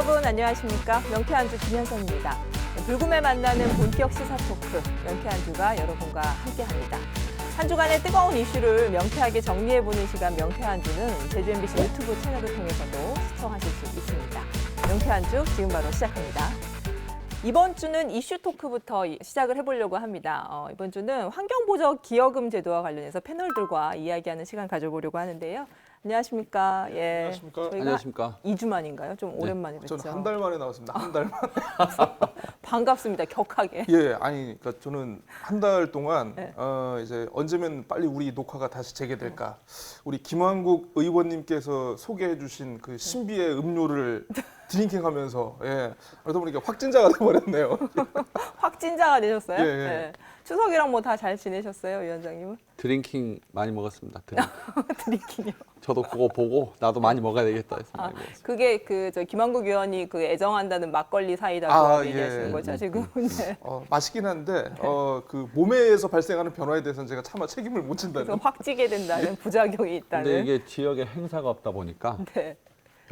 여러분 안녕하십니까? 명쾌한주 김현선입니다. 불금에 만나는 본격 시사 토크 명쾌한주가 여러분과 함께합니다. 한 주간의 뜨거운 이슈를 명쾌하게 정리해보는 시간 명쾌한주는 제주 MBC 유튜브 채널을 통해서도 시청하실 수 있습니다. 명쾌한주 지금 바로 시작합니다. 이번 주는 이슈 토크부터 시작을 해보려고 합니다. 이번 주는 환경보적 기여금 제도와 관련해서 패널들과 이야기하는 시간 가져보려고 하는데요. 안녕하십니까? 예. 안녕하십니까? 저희가 안녕하십니까? 2주 만인가요? 좀 오랜만에 뵙죠. 저는 한 달 만에 나왔습니다. 한 달 만. 반갑습니다. 격하게. 예, 아니, 그러니까 저는 한 달 동안 네. 이제 언제면 빨리 우리 녹화가 다시 재개될까? 우리 김한국 의원님께서 소개해주신 그 신비의 음료를 드링킹하면서 그러다 보니까 확진자가 돼버렸네요. 확진자가 되셨어요? 예, 예. 네. 추석이랑 뭐 다 잘 지내셨어요, 위원장님은? 드링킹 많이 먹었습니다. 드링킹이요. 저도 그거 보고 나도 많이 먹어야 되겠다 해서 많이 먹었습니다. 그게 저 김한국 의원이 그 애정한다는 막걸리 사이다 아, 얘기하시는 예. 거죠, 지금? 네. 맛있긴 한데 그 몸에서 발생하는 변화에 대해서는 제가 차마 책임을 못 진다는. 그래서 확 찌게 된다는 부작용이 있다는. 근데 이게 지역에 행사가 없다 보니까 네.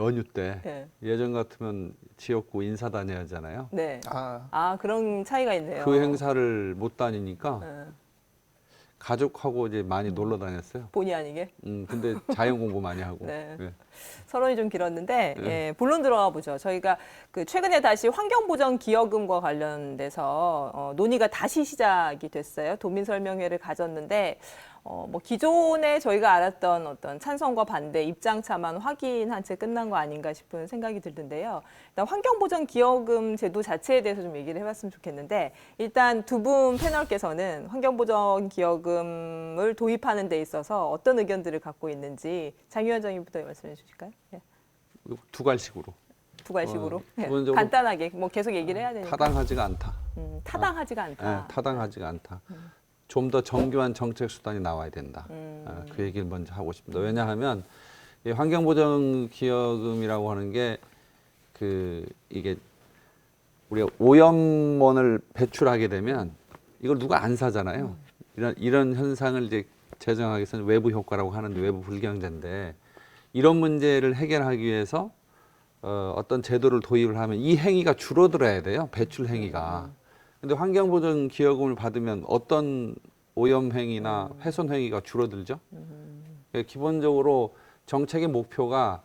연휴 때 네. 예전 같으면 지역구 인사 다녀야 하잖아요. 네. 아, 그런 차이가 있네요. 그 행사를 못 다니니까 네. 가족하고 이제 많이 놀러 다녔어요. 본의 아니게. 근데 자연 공부 많이 하고. 네. 예. 서론이 좀 길었는데 네. 예, 본론 들어가 보죠. 저희가 그 최근에 다시 환경보전 기여금과 관련돼서 논의가 다시 시작이 됐어요. 도민설명회를 가졌는데 뭐 기존에 저희가 알았던 어떤 찬성과 반대 입장차만 확인한 채 끝난 거 아닌가 싶은 생각이 들던데요. 일단 환경보전 기여금 제도 자체에 대해서 좀 얘기를 해봤으면 좋겠는데 일단 두 분 패널께서는 환경보전 기여금을 도입하는 데 있어서 어떤 의견들을 갖고 있는지 장 위원장님부터 말씀해 주실까요? 예. 두 갈식으로. 두 가지식으로 예. 기본적으로 간단하게 뭐 계속 얘기를 해야 되니까 타당하지가 않다. 타당하지가 않다. 예, 타당하지가 않다. 좀 더 정교한 정책 수단이 나와야 된다. 그 얘기를 먼저 하고 싶습니다. 왜냐하면 이 환경보전 기여금이라고 하는 게 이게 우리가 오염원을 배출하게 되면 이걸 누가 안 사잖아요. 이런 현상을 이제 제정하기 위해서는 외부 효과라고 하는데 외부 불경제인데 이런 문제를 해결하기 위해서 어떤 제도를 도입을 하면 이 행위가 줄어들어야 돼요. 배출 행위가. 근데 환경보전 기여금을 받으면 어떤 오염 행위나 훼손 행위가 줄어들죠. 기본적으로 정책의 목표가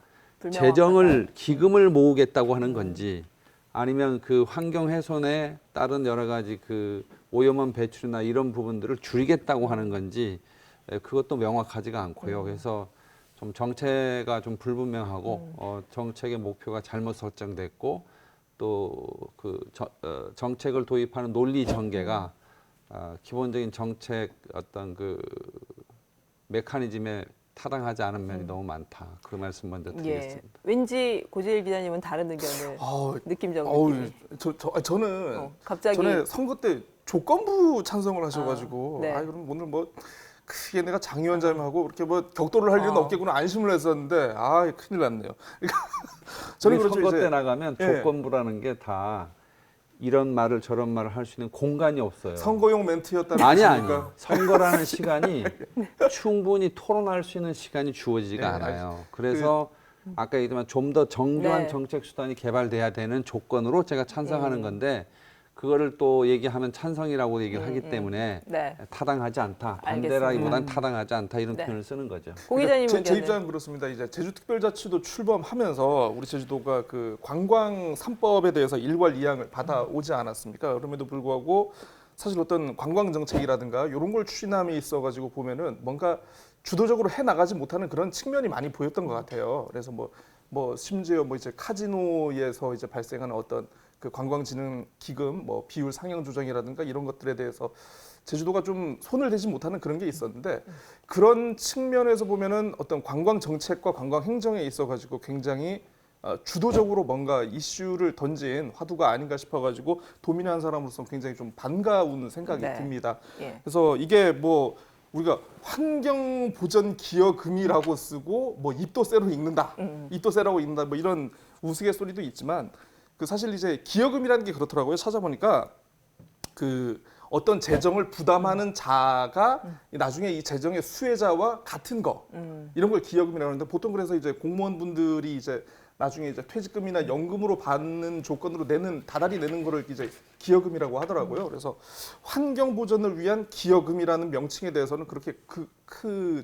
재정을 기금을 모으겠다고 하는 건지 아니면 그 환경 훼손에 따른 여러 가지 그 오염원 배출이나 이런 부분들을 줄이겠다고 하는 건지 그것도 명확하지가 않고요. 그래서 좀 정체가 좀 불분명하고 정책의 목표가 잘못 설정됐고 또 그 정책을 도입하는 논리 전개가 기본적인 정책 어떤 그 메커니즘에 타당하지 않은 면이 너무 많다. 그 말씀 먼저 드리겠습니다. 왠지 고재일 기자님은 다른 의견을 느낌적으로 저는 갑자기 전에 선거 때 조건부 찬성을 하셔가지고 네. 그럼 오늘 뭐 크게 내가 장 위원장하고 이렇게 뭐 격돌을 할 일은 없겠구나 안심을 했었는데 큰일 났네요. 그러니까 저는 우리 그렇죠, 선거 이제. 때 나가면 예. 조건부라는 게 다 이런 말을 저런 말을 할 수 있는 공간이 없어요. 선거용 멘트였다는 아니 뜻입니까? 선거라는 시간이 충분히 토론할 수 있는 시간이 주어지지가 네, 않아요. 그래서 아까 얘기했지만 좀 더 정교한 네. 정책 수단이 개발돼야 되는 조건으로 제가 찬성하는 건데 그거를 또 얘기하면 찬성이라고 얘기를 하기 때문에 네. 타당하지 않다. 반대라기보단 타당하지 않다 이런 네. 표현을 쓰는 거죠. 고 기자님 제 의견은 입장은 그렇습니다. 이제 제주특별자치도 출범하면서 우리 제주도가 그 관광 3법에 대해서 일괄 이양을 받아오지 않았습니까? 그럼에도 불구하고 사실 어떤 관광 정책이라든가 이런 걸 추진함이 있어가지고 보면은 뭔가 주도적으로 해 나가지 못하는 그런 측면이 많이 보였던 것 같아요. 그래서 뭐 심지어 뭐 이제 카지노에서 이제 발생하는 어떤 그 관광진흥 기금, 뭐 비율 상향 조정이라든가 이런 것들에 대해서 제주도가 좀 손을 대지 못하는 그런 게 있었는데 그런 측면에서 보면은 어떤 관광 정책과 관광 행정에 있어가지고 굉장히 주도적으로 뭔가 이슈를 던진 화두가 아닌가 싶어가지고 도민한 사람으로서 굉장히 좀 반가운 생각이 네. 듭니다. 예. 그래서 이게 뭐 우리가 환경보전기여금이라고 쓰고 뭐 입도 세로 읽는다, 입도 세라고 읽는다 뭐 이런 우스갯소리도 있지만 그 사실 이제 기여금이라는 게 그렇더라고요. 찾아보니까 그 어떤 재정을 부담하는 자가 나중에 이 재정의 수혜자와 같은 거 이런 걸 기여금이라고 하는데 보통 그래서 이제 공무원분들이 이제 나중에 이제 퇴직금이나 연금으로 받는 조건으로 다달이 내는 거를 이제 기여금이라고 하더라고요. 그래서 환경 보전을 위한 기여금이라는 명칭에 대해서는 그렇게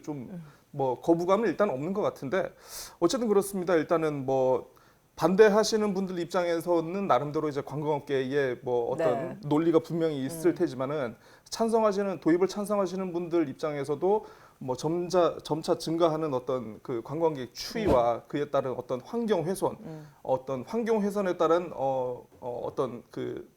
좀 뭐 거부감은 일단 없는 것 같은데 어쨌든 그렇습니다. 일단은 뭐 반대하시는 분들 입장에서는 나름대로 이제 관광업계에 뭐 어떤 네. 논리가 분명히 있을 테지만은 도입을 찬성하시는 분들 입장에서도 뭐 점차 증가하는 어떤 그 관광객 추이와 그에 따른 어떤 환경 훼손, 어떤 환경 훼손에 따른 어떤 그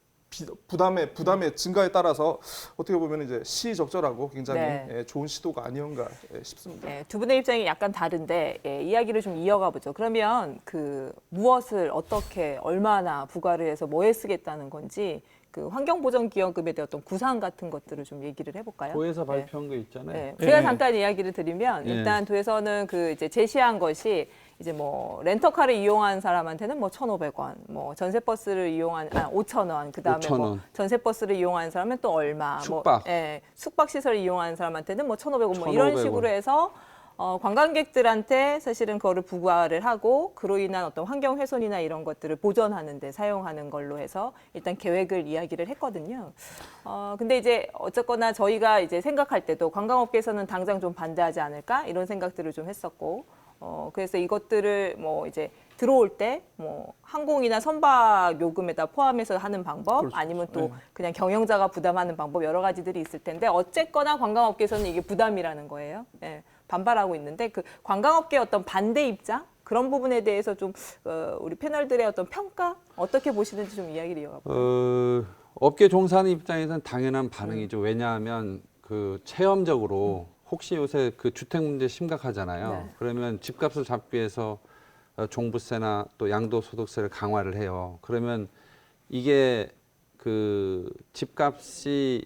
부담의 증가에 따라서 어떻게 보면 이제 시의적절하고 굉장히 네. 좋은 시도가 아니었가 싶습니다. 예, 두 분의 입장이 약간 다른데 이야기를 좀 이어가 보죠. 그러면 그 무엇을 어떻게 얼마나 부과를 해서 뭐에 쓰겠다는 건지 그 환경보전기여금에 대한 어떤 구상 같은 것들을 좀 얘기를 해볼까요? 도에서 발표한 거 있잖아요. 네. 제가 잠깐 이야기를 드리면 예. 일단 도에서는 그 이제 제시한 것이 이제 뭐 렌터카를 이용한 사람한테는 뭐 1,500원, 뭐 전세버스를 이용한 5,000원, 그다음에 뭐 5,000원. 전세버스를 이용한 사람은 또 얼마, 숙박. 뭐 숙박 시설을 이용한 사람한테는 뭐 1,500원 뭐 이런 1,500원. 식으로 해서 관광객들한테 사실은 그거를 부과를 하고 그로 인한 어떤 환경 훼손이나 이런 것들을 보전하는 데 사용하는 걸로 해서 일단 계획을 이야기를 했거든요. 근데 이제 어쨌거나 저희가 이제 생각할 때도 관광업계에서는 당장 좀 반대하지 않을까 이런 생각들을 좀 했었고 그래서 이것들을 뭐 이제 들어올 때 뭐 항공이나 선박 요금에다 포함해서 하는 방법 그렇죠. 아니면 또 네. 그냥 경영자가 부담하는 방법 여러 가지들이 있을 텐데 어쨌거나 관광업계에서는 이게 부담이라는 거예요. 예, 반발하고 있는데 그 관광업계의 어떤 반대 입장 그런 부분에 대해서 좀 우리 패널들의 어떤 평가 어떻게 보시는지 좀 이야기를 이어가볼까요? 업계 종사하는 입장에서는 당연한 반응이죠. 왜냐하면 그 체험적으로 혹시 요새 그 주택 문제 심각하잖아요. 네. 그러면 집값을 잡기 위해서 종부세나 또 양도소득세를 강화를 해요. 그러면 이게 그 집값이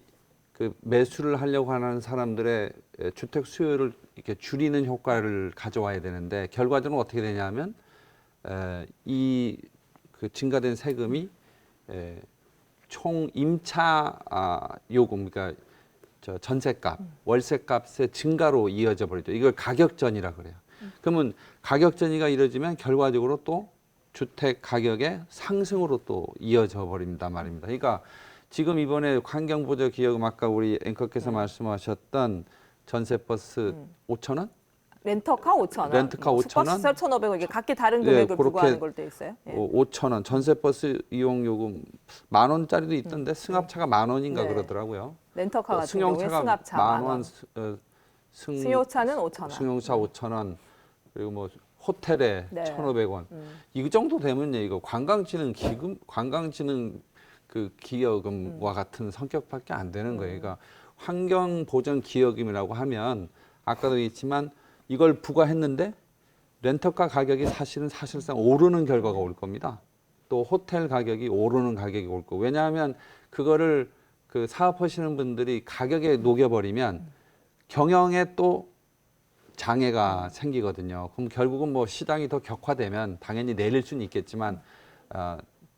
그 매수를 하려고 하는 사람들의 주택 수요를 이렇게 줄이는 효과를 가져와야 되는데 결과적으로 어떻게 되냐면 이 그 증가된 세금이 총 임차 요금 그러니까 저 전세값, 월세값의 증가로 이어져 버리죠. 이걸 가격전이라 그래요. 그러면 가격전이가 이루어지면 결과적으로 또 주택 가격의 상승으로 또 이어져 버립니다 말입니다. 그러니까 지금 이번에 환경보전 기여금 아까 우리 앵커께서 말씀하셨던 전세버스 5,000원? 렌터카 5,000원, 렌트카 5,000원? 숙박시설 1,500원 이게 각기 다른 예, 금액을 그렇게 부과하는 걸로 돼 있어요. 예. 5,000원. 전세버스 이용 요금 10,000원짜리도 있던데 승합차가 10,000원인가 네. 그러더라고요. 렌터카 같은 경우에 승용차가 승합차 10,000원, 승용차는 5,000원. 승용차 5,000원. 그리고 뭐 호텔에 네. 1,500원. 이 정도 되면요, 이거 관광진흥 그 기여금과 같은 성격밖에 안 되는 거예요. 그러니까 환경보전 기여금이라고 하면 아까도 있지만 이걸 부과했는데 렌터카 가격이 사실상 오르는 결과가 올 겁니다. 또 호텔 가격이 오르는 가격이 올 거고. 왜냐하면 그거를 그 사업하시는 분들이 가격에 녹여버리면 경영에 또 장애가 생기거든요. 그럼 결국은 뭐 시장이 더 격화되면 당연히 내릴 수는 있겠지만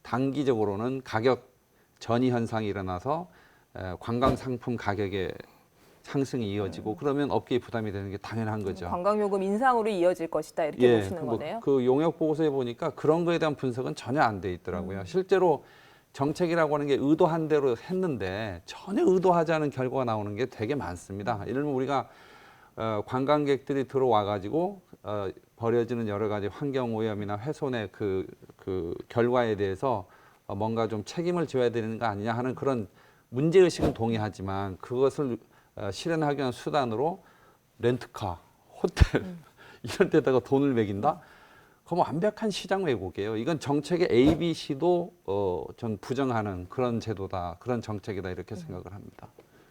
단기적으로는 가격 전이 현상이 일어나서 관광 상품 가격의 상승이 이어지고 그러면 업계에 부담이 되는 게 당연한 거죠. 관광요금 인상으로 이어질 것이다 이렇게 보시는 거네요. 그 용역 보고서에 보니까 그런 거에 대한 분석은 전혀 안 돼 있더라고요. 실제로 정책이라고 하는 게 의도한 대로 했는데 전혀 의도하지 않은 결과가 나오는 게 되게 많습니다. 예를 들면 우리가 관광객들이 들어와 가지고 벌어지는 여러 가지 환경 오염이나 훼손의 그 결과에 대해서 뭔가 좀 책임을 져야 되는 거 아니냐 하는 그런 문제 의식은 동의하지만 그것을 실현하기 위한 수단으로 렌트카, 호텔 이런 데다가 돈을 매긴다? 그럼 완벽한 시장 왜곡이에요. 이건 정책의 A, B, C도 전 부정하는 그런 제도다, 그런 정책이다 이렇게 생각을 합니다.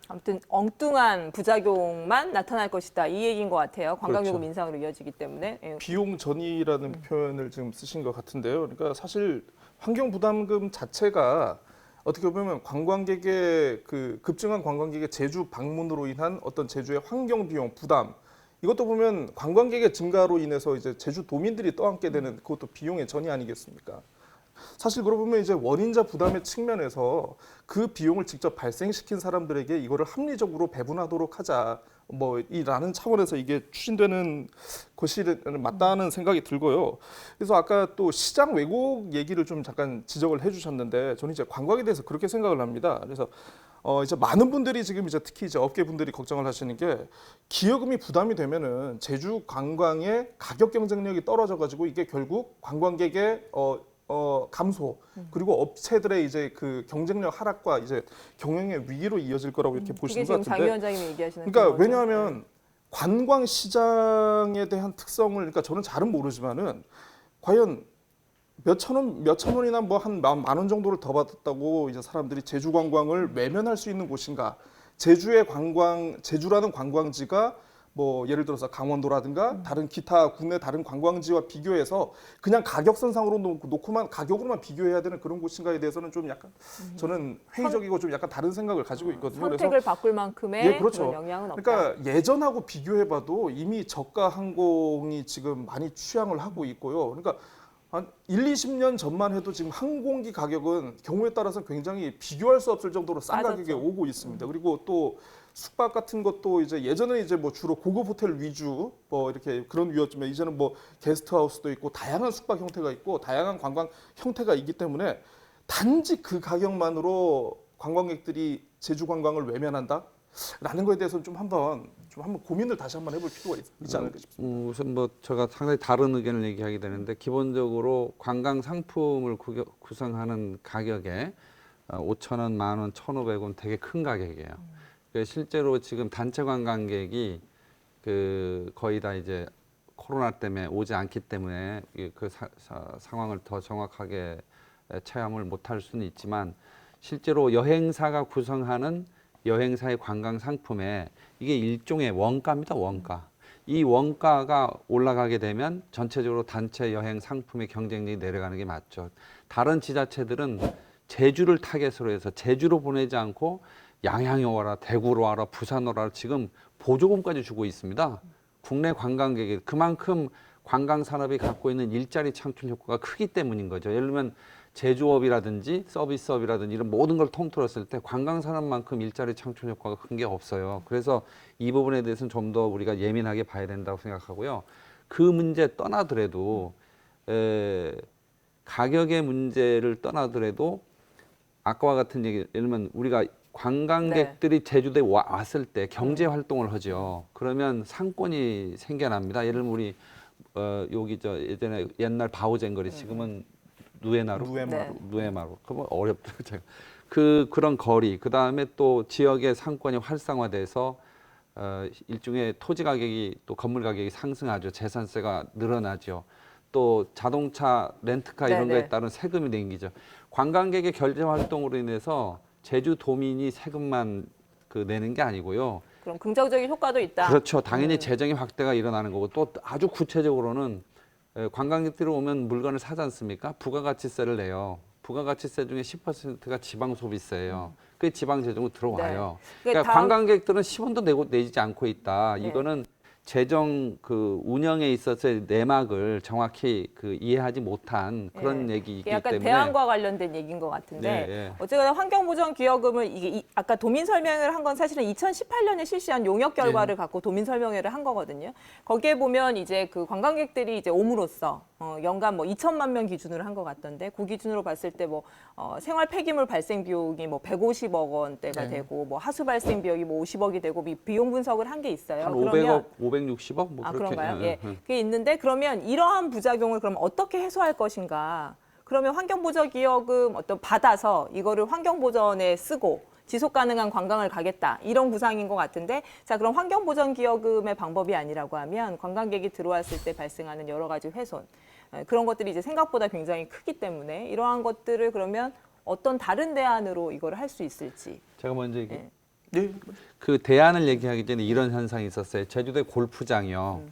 아무튼 엉뚱한 부작용만 나타날 것이다 이 얘기인 것 같아요. 관광요금 그렇죠. 인상으로 이어지기 때문에. 예. 비용 전이라는 표현을 지금 쓰신 것 같은데요. 그러니까 사실 환경 부담금 자체가 어떻게 보면 관광객의 그 급증한 관광객의 제주 방문으로 인한 어떤 제주의 환경 비용 부담 이것도 보면 관광객의 증가로 인해서 이제 제주 도민들이 떠안게 되는 그것도 비용의 전이 아니겠습니까? 사실 그러고 보면 이제 원인자 부담의 측면에서 그 비용을 직접 발생시킨 사람들에게 이거를 합리적으로 배분하도록 하자. 뭐 이라는 차원에서 이게 추진되는 것이 맞다는 생각이 들고요. 그래서 아까 또 시장 왜곡 얘기를 좀 잠깐 지적을 해주셨는데 저는 이제 관광에 대해서 그렇게 생각을 합니다. 그래서 이제 많은 분들이 지금 이제 특히 이제 업계 분들이 걱정을 하시는 게 기여금이 부담이 되면은 제주 관광의 가격 경쟁력이 떨어져 가지고 이게 결국 관광객의 감소 그리고 업체들의 이제 그 경쟁력 하락과 이제 경영의 위기로 이어질 거라고 이렇게 그게 보시는 지금 것 장 같은데. 위원장님이 얘기하시는 그러니까 그거죠. 왜냐하면 관광 시장에 대한 특성을 그러니까 저는 잘은 모르지만은 과연 몇천 원이나 뭐 한 만 원 정도를 더 받았다고 이제 사람들이 제주 관광을 외면할 수 있는 곳인가? 제주라는 관광지가 뭐 예를 들어서 강원도라든가 다른 기타 국내 다른 관광지와 비교해서 그냥 가격선상으로 놓고만 가격으로만 비교해야 되는 그런 곳인가에 대해서는 좀 약간 저는 회의적이고 좀 약간 다른 생각을 가지고 있거든요. 선택을 바꿀 만큼의 예, 그렇죠. 그런 영향은 없다. 그러니까 예전하고 비교해봐도 이미 저가 항공이 지금 많이 취향을 하고 있고요. 그러니까 한 1, 20년 전만 해도 지금 항공기 가격은 경우에 따라서 굉장히 비교할 수 없을 정도로 싼 싸졌죠. 가격에 오고 있습니다. 그리고 또 숙박 같은 것도 이제 예전에 이제 뭐 주로 고급 호텔 위주 뭐 이렇게 그런 위였지만 이제는 뭐 게스트하우스도 있고 다양한 숙박 형태가 있고 다양한 관광 형태가 있기 때문에 단지 그 가격만으로 관광객들이 제주 관광을 외면한다? 라는 거에 대해서는 좀 한번 고민을 다시 한번 해볼 필요가 있지 않을까 싶습니다. 우선 뭐 제가 상당히 다른 의견을 얘기하게 되는데 기본적으로 관광 상품을 구성하는 가격에 5,000원, 10,000원, 1,500원 되게 큰 가격이에요. 실제로 지금 단체 관광객이 그 거의 다 이제 코로나 때문에 오지 않기 때문에 그 상황을 더 정확하게 체험을 못할 수는 있지만 실제로 여행사가 구성하는 여행사의 관광 상품에 이게 일종의 원가입니다. 원가. 이 원가가 올라가게 되면 전체적으로 단체 여행 상품의 경쟁력이 내려가는 게 맞죠. 다른 지자체들은 제주를 타겟으로 해서 제주로 보내지 않고 양양에 와라, 대구로 와라, 부산으로 와라 지금 보조금까지 주고 있습니다. 국내 관광객이 그만큼 관광 산업이 갖고 있는 일자리 창출 효과가 크기 때문인 거죠. 예를 들면 제조업이라든지 서비스업이라든지 이런 모든 걸 통틀었을 때 관광 산업만큼 일자리 창출 효과가 큰 게 없어요. 그래서 이 부분에 대해서는 좀 더 우리가 예민하게 봐야 된다고 생각하고요. 그 문제 떠나더라도 가격의 문제를 떠나더라도 아까와 같은 얘기, 예를 들면 우리가 관광객들이 제주도에 왔을 때 경제 활동을 하죠. 그러면 상권이 생겨납니다. 예를 들면 우리 여기 저 예전에 옛날 바오쟁거리 지금은 누에마루. 네. 누에마루. 그거 어렵죠. 제가. 그런 거리, 그 다음에 또 지역의 상권이 활성화돼서 일종의 토지 가격이 또 건물 가격이 상승하죠. 재산세가 늘어나죠. 또 자동차 렌트카 이런 네네. 거에 따른 세금이 생기죠. 관광객의 결제 활동으로 인해서 제주도민이 세금만 내는 게 아니고요. 그럼 긍정적인 효과도 있다. 그렇죠. 당연히 재정의 확대가 일어나는 거고 또 아주 구체적으로는 관광객들이 오면 물건을 사지 않습니까? 부가가치세를 내요. 부가가치세 중에 10%가 지방소비세예요. 그게 지방재정으로 들어와요. 네. 그러니까 관광객들은 10원도 내지 않고 있다. 네. 이거는 재정 운영에 있어서의 내막을 정확히 이해하지 못한 그런 얘기이기 약간 때문에 대안과 관련된 얘기인 것 같은데 네, 네. 어쨌거나 환경보전기여금을 이게 아까 도민 설명회를 한 건 사실은 2018년에 실시한 용역 결과를 갖고 도민 설명회를 한 거거든요. 거기에 보면 이제 그 관광객들이 이제 옴으로써 연간 뭐 2천만 명 기준으로 한 것 같던데 그 기준으로 봤을 때 뭐 생활 폐기물 발생 비용이 뭐 150억 원대가 네. 되고 뭐 하수 발생 비용이 뭐 50억이 되고 비용 분석을 한 게 있어요. 한 그러면 560억 뭐 아, 그렇게. 그런가요? 예. 그게 있는데 그러면 이러한 부작용을 그럼 어떻게 해소할 것인가? 그러면 환경보전기여금 받아서 이거를 환경보전에 쓰고 지속 가능한 관광을 가겠다. 이런 구상인 것 같은데 자, 그럼 환경보전기여금의 방법이 아니라고 하면 관광객이 들어왔을 때 발생하는 여러 가지 훼손 그런 것들이 이제 생각보다 굉장히 크기 때문에 이러한 것들을 그러면 어떤 다른 대안으로 이거를 할 수 있을지. 제가 먼저 얘기. 네. 그 대안을 얘기하기 전에 이런 현상이 있었어요. 제주도의 골프장이요.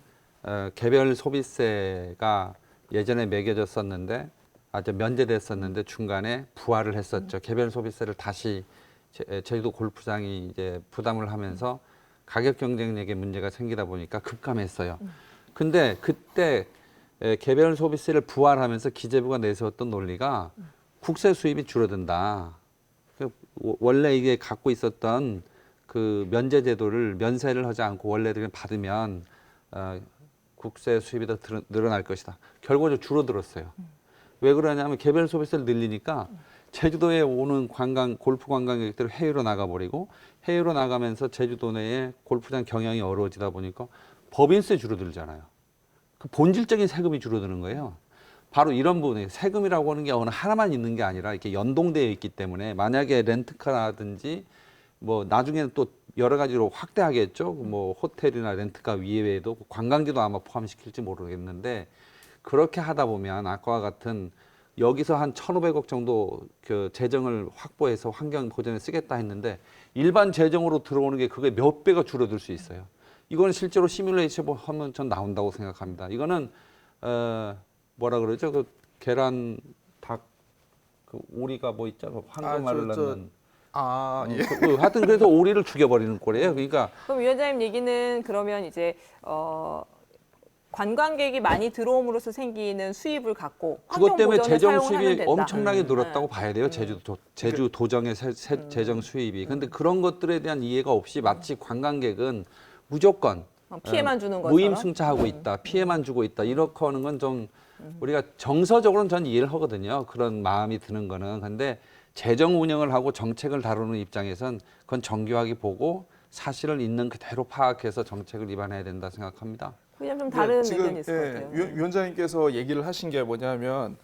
개별 소비세가 예전에 매겨졌었는데 아주 면제됐었는데 중간에 부활을 했었죠. 개별 소비세를 다시 제주도 골프장이 이제 부담을 하면서 가격 경쟁력에 문제가 생기다 보니까 급감했어요. 근데 그때 개별 소비세를 부활하면서 기재부가 내세웠던 논리가 국세 수입이 줄어든다. 원래 이게 갖고 있었던 그 면제 제도를 면세를 하지 않고 원래대로 받으면 국세 수입이 더 늘어날 것이다. 결과적으로 줄어들었어요. 왜 그러냐면 개별 소비세를 늘리니까 제주도에 오는 골프 관광객들이 해외로 나가버리고 해외로 나가면서 제주도 내에 골프장 경영이 어려워지다 보니까 법인세 줄어들잖아요. 그 본질적인 세금이 줄어드는 거예요. 바로 이런 부분에 세금이라고 하는 게 어느 하나만 있는 게 아니라 이렇게 연동되어 있기 때문에 만약에 렌트카라든지 뭐 나중에는 또 여러 가지로 확대하겠죠. 뭐 호텔이나 렌트카 위에도 관광지도 아마 포함시킬지 모르겠는데 그렇게 하다 보면 아까와 같은 여기서 한 1,500억 정도 그 재정을 확보해서 환경 보전에 쓰겠다 했는데 일반 재정으로 들어오는 게 그게 몇 배가 줄어들 수 있어요. 이거는 실제로 시뮬레이션 하면 전 나온다고 생각합니다. 이거는 뭐라 그러죠? 그 계란 닭 그 오리가 뭐 있잖아. 황금알을 낳는. 예. 하여튼 그래서 오리를 죽여버리는 꼴이에요. 그러니까 그럼 위원장님 얘기는 그러면 이제 관광객이 많이 들어옴으로써 생기는 수입을 갖고 그것 때문에 환경 보전에 재정 사용하면 수입이 된다. 엄청나게 늘었다고 봐야 돼요. 제주 도정의 재정 수입이. 근데 그런 것들에 대한 이해가 없이 마치 관광객은 무조건 피해만 주는 것처럼. 무임승차하고 있다, 피해만 주고 있다 이렇게 하는 건 좀 우리가 정서적으로는 전 이해를 하거든요. 그런 마음이 드는 거는. 근데 재정 운영을 하고 정책을 다루는 입장에선 그건 정교하게 보고 사실을 있는 그대로 파악해서 정책을 위반해야 된다 생각합니다. 그냥 좀 다른 지금 의견이 있을 것 같아요. 위원장님께서 얘기를 하신 게 뭐냐면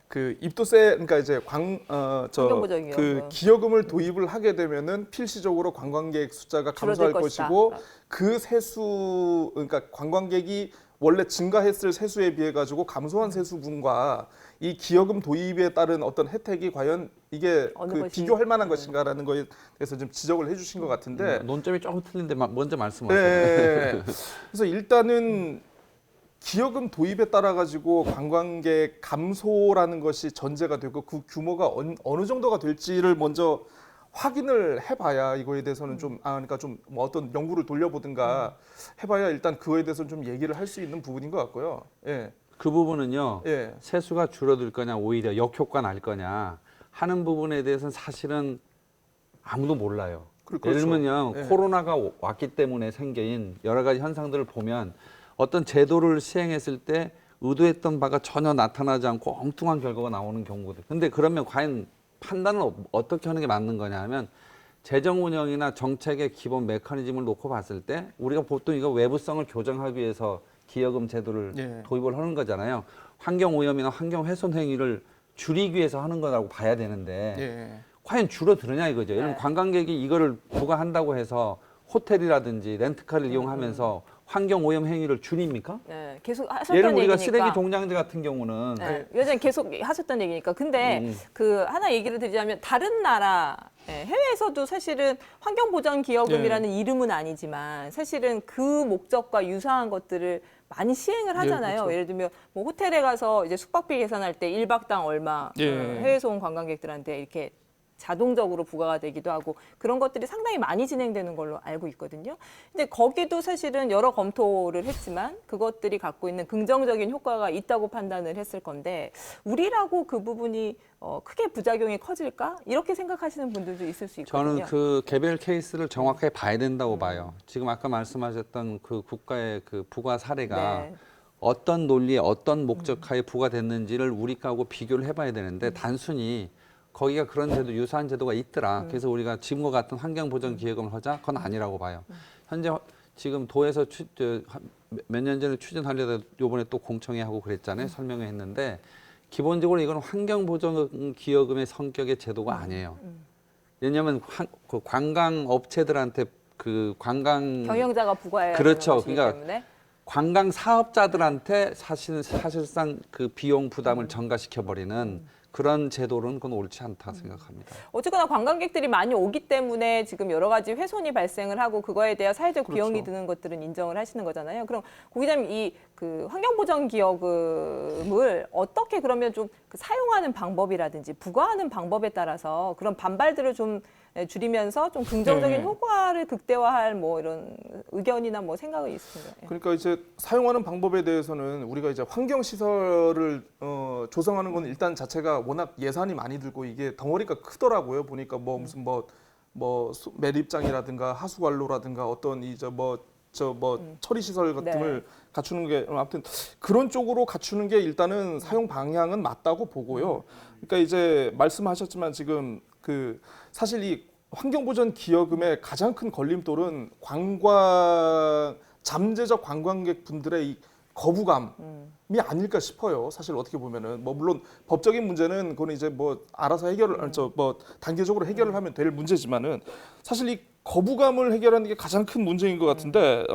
그 입도세 그러니까 이제 환경보전기여금. 그 기여금을 도입을 하게 되면은 필시적으로 관광객 숫자가 감소할 줄어들 것이다. 것이고 그 세수 그러니까 관광객이 원래 증가했을 세수에 비해 가지고 감소한 세수분과 이 기여금 도입에 따른 어떤 혜택이 과연 이게 어느 그 것이- 비교할 만한 것인가라는 거에 대해서 좀 지적을 해주신 것 같은데 논점이 조금 틀린데 먼저 말씀하세요. 네. 그래서 일단은 기여금 도입에 따라 가지고 관광객 감소라는 것이 전제가 되고 그 규모가 어느 정도가 될지를 먼저 확인을 해봐야 이거에 대해서는 좀 그러니까 좀 뭐 어떤 연구를 돌려보든가 해봐야 일단 그거에 대해서는 좀 얘기를 할 수 있는 부분인 것 같고요. 예. 그 부분은요. 예. 세수가 줄어들 거냐 오히려 역효과 날 거냐 하는 부분에 대해서는 사실은 아무도 몰라요. 그렇죠. 예를 들면요. 예. 코로나가 왔기 때문에 생긴 여러 가지 현상들을 보면 어떤 제도를 시행했을 때 의도했던 바가 전혀 나타나지 않고 엉뚱한 결과가 나오는 경우들. 근데 그러면 과연 판단을 어떻게 하는 게 맞는 거냐 하면 재정 운영이나 정책의 기본 메커니즘을 놓고 봤을 때 우리가 보통 이거 외부성을 교정하기 위해서 기여금 제도를 예. 도입을 하는 거잖아요. 환경 오염이나 환경 훼손 행위를 줄이기 위해서 하는 거라고 봐야 되는데 예. 과연 줄어드느냐 이거죠. 예를 들면 네. 관광객이 이거를 부과한다고 해서 호텔이라든지 렌트카를 이용하면서 환경 오염 행위를 줄입니까? 네, 계속 하셨던 예를 들면 우리가 얘기니까. 쓰레기 종량제 같은 경우는 네, 위원장님 계속 하셨던 얘기니까. 근데 그 하나 얘기를 드리자면 다른 나라 해외에서도 사실은 환경보전기여금이라는 이름은 아니지만 사실은 그 목적과 유사한 것들을 많이 시행을 하잖아요. 그렇죠. 예를 들면 뭐 호텔에 가서 이제 숙박비 계산할 때 1박당 얼마 예. 해외에서 온 관광객들한테 이렇게 자동적으로 부과가 되기도 하고 그런 것들이 상당히 많이 진행되는 걸로 알고 있거든요. 근데 거기도 사실은 여러 검토를 했지만 그것들이 갖고 있는 긍정적인 효과가 있다고 판단을 했을 건데 우리라고 그 부분이 크게 부작용이 커질까? 이렇게 생각하시는 분들도 있을 수 있거든요. 저는 그 개별 케이스를 정확하게 봐야 된다고 봐요. 지금 아까 말씀하셨던 그 국가의 그 부과 사례가 네. 어떤 논리에 어떤 목적하에 부과됐는지를 우리 거하고 비교를 해봐야 되는데 단순히 거기가 그런 제도 유사한 제도가 있더라. 그래서 우리가 지금과 같은 환경보전 기여금을 하자? 그건 아니라고 봐요. 현재 지금 도에서 몇 년 전에 추진하려다 요번에 또 공청회 하고 그랬잖아요. 설명회 했는데 기본적으로 이건 환경보전 기여금의 성격의 제도가 아니에요. 왜냐하면 그 관광 업체들한테 그 관광 경영자가 부과해야 그렇죠. 되는 것이기 그러니까 때문에 관광 사업자들한테 사실상 그 비용 부담을 전가시켜 버리는 그런 제도는 그건 옳지 않다 생각합니다. 어쨌거나 관광객들이 많이 오기 때문에 지금 여러 가지 훼손이 발생을 하고 그거에 대한 사회적 그렇죠. 비용이 드는 것들은 인정을 하시는 거잖아요. 그럼 고 기자님 이 그 환경보전 기여금을 어떻게 그러면 좀 그 사용하는 방법이라든지 부과하는 방법에 따라서 그런 반발들을 좀 줄이면서 좀 긍정적인 네. 효과를 극대화할 뭐 이런 의견이나 뭐 생각이 있습니다. 그러니까 이제 사용하는 방법에 대해서는 우리가 이제 환경 시설을 조성하는 건 일단 자체가 워낙 예산이 많이 들고 이게 덩어리가 크더라고요. 보니까 뭐 무슨 뭐 뭐 매립장이라든가 하수관로라든가 어떤 처리 시설 같은 갖추는 게 아무튼 그런 쪽으로 갖추는 게 일단은 사용 방향은 맞다고 보고요. 그러니까 이제 말씀하셨지만 지금 그 사실 이 환경보전 기여금의 가장 큰 걸림돌은 잠재적 관광객 분들의 이 거부감이 아닐까 싶어요. 사실 어떻게 보면은 뭐 물론 법적인 문제는 그건 이제 뭐 알아서 단계적으로 해결을 하면 될 문제지만은 사실 이 거부감을 해결하는 게 가장 큰 문제인 것 같은데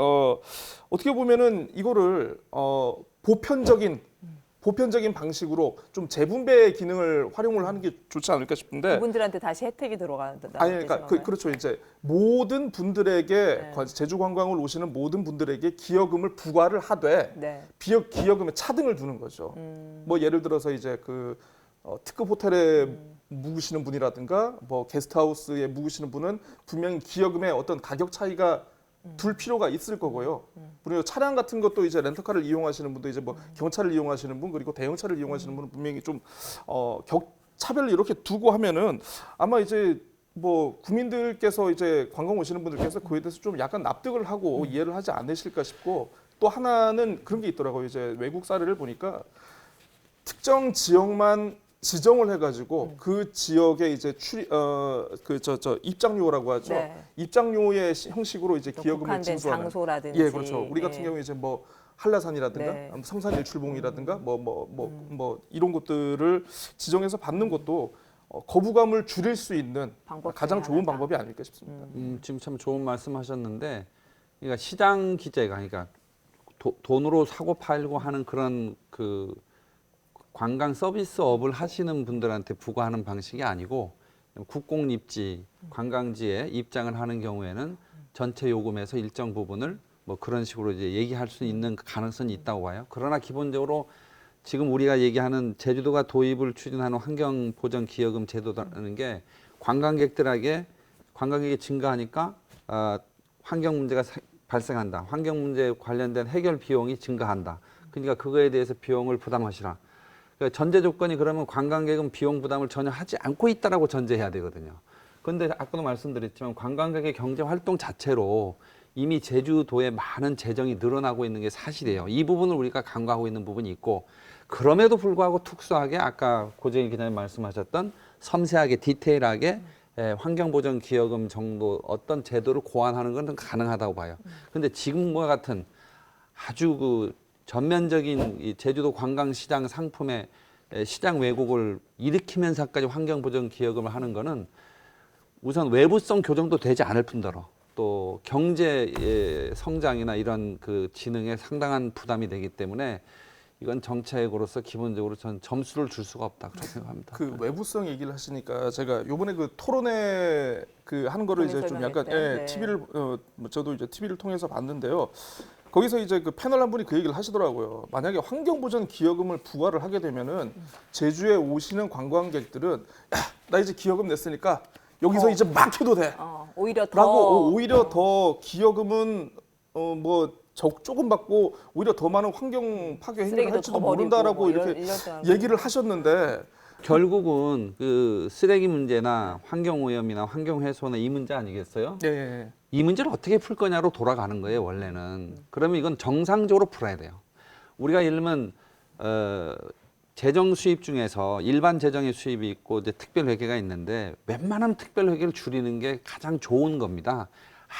어떻게 보면은 이거를 보편적인 방식으로 좀 재분배 기능을 활용을 하는 게 좋지 않을까 싶은데 그분들한테 다시 혜택이 들어간다. 아니 그러니까 그렇죠. 이제 모든 분들에게 제주 관광을 오시는 모든 분들에게 기여금을 부과를 하되 기여금에 차등을 두는 거죠. 뭐 예를 들어서 이제 그 특급 호텔에 묵으시는 분이라든가 뭐 게스트하우스에 묵으시는 분은 분명히 기여금의 어떤 가격 차이가 둘 필요가 있을 거고요. 그리고 차량 같은 것도 이제 렌터카를 이용하시는 분도 이제 뭐 경차를 이용하시는 분 그리고 대형차를 이용하시는 분은 분명히 좀 격차별을 이렇게 두고 하면은 아마 이제 뭐 국민들께서 이제 관광 오시는 분들께서 그에 대해서 좀 약간 납득을 하고 이해를 하지 않으실까 싶고 또 하나는 그런 게 있더라고요. 이제 외국 사례를 보니까 특정 지역만 지정을 해가지고 그 지역에 이제 입장료라고 하죠. 입장료의 형식으로 이제 기여금을 징수하는. 장소라든지. 예, 그렇죠. 우리 같은 경우에 이제 뭐 한라산이라든가 성산일출봉이라든가 뭐 이런 것들을 지정해서 받는 것도 거부감을 줄일 수 있는 가장 좋은 방법이 아닐까 싶습니다. 지금 참 좋은 말씀하셨는데, 그러니까 시장 기제가 그러니까 돈으로 사고 팔고 하는 그런 그 관광 서비스업을 하시는 분들한테 부과하는 방식이 아니고 국공립지, 관광지에 입장을 하는 경우에는 전체 요금에서 일정 부분을 뭐 그런 식으로 이제 얘기할 수 있는 가능성이 있다고 봐요. 그러나 기본적으로 지금 우리가 얘기하는 제주도가 도입을 추진하는 환경보전기여금 제도라는 게 관광객들에게 관광객이 증가하니까 환경 문제가 발생한다. 환경 문제에 관련된 해결 비용이 증가한다. 그러니까 그거에 대해서 비용을 부담하시라. 그러니까 전제 조건이 그러면 관광객은 비용 부담을 전혀 하지 않고 있다라고 전제해야 되거든요. 그런데 아까도 말씀드렸지만 관광객의 경제 활동 자체로 이미 제주도에 많은 재정이 늘어나고 있는 게 사실이에요. 이 부분을 우리가 간과하고 있는 부분이 있고 그럼에도 불구하고 특수하게 아까 고재일 기자님 말씀하셨던 섬세하게 디테일하게 환경보전기여금 정도 어떤 제도를 고안하는 건 가능하다고 봐요. 그런데 지금과 같은 아주 그 전면적인 이 제주도 관광시장 상품의 시장 왜곡을 일으키면서까지 환경보전기여금을 하는 거는 우선 외부성 교정도 되지 않을 뿐더러 또 경제 성장이나 이런 그 지능에 상당한 부담이 되기 때문에 이건 정책으로서 기본적으로 전 점수를 줄 수가 없다 그렇게 생각합니다. 그 외부성 얘기를 하시니까 제가 요번에 그 토론회 그 하는 거를 이제 좀 약간 TV를 저도 이제 TV를 통해서 봤는데요. 거기서 이제 그 패널 한 분이 그 얘기를 하시더라고요. 만약에 환경보전 기여금을 부과를 하게 되면은 제주에 오시는 관광객들은 나 이제 기여금 냈으니까 여기서 이제 막 해도 돼. 오히려 더 라고 오히려 더 기여금은 조금 받고 오히려 더 많은 환경 파괴 행위를 할지도 모른다라고 뭐 이렇게 얘기를 하셨는데 결국은 그 쓰레기 문제나 환경 오염이나 환경 훼손의 이 문제 아니겠어요? 네. 이 문제를 어떻게 풀 거냐로 돌아가는 거예요, 원래는. 그러면 이건 정상적으로 풀어야 돼요. 우리가 예를 들면 재정 수입 중에서 일반 재정의 수입이 있고 이제 특별 회계가 있는데 웬만하면 특별 회계를 줄이는 게 가장 좋은 겁니다.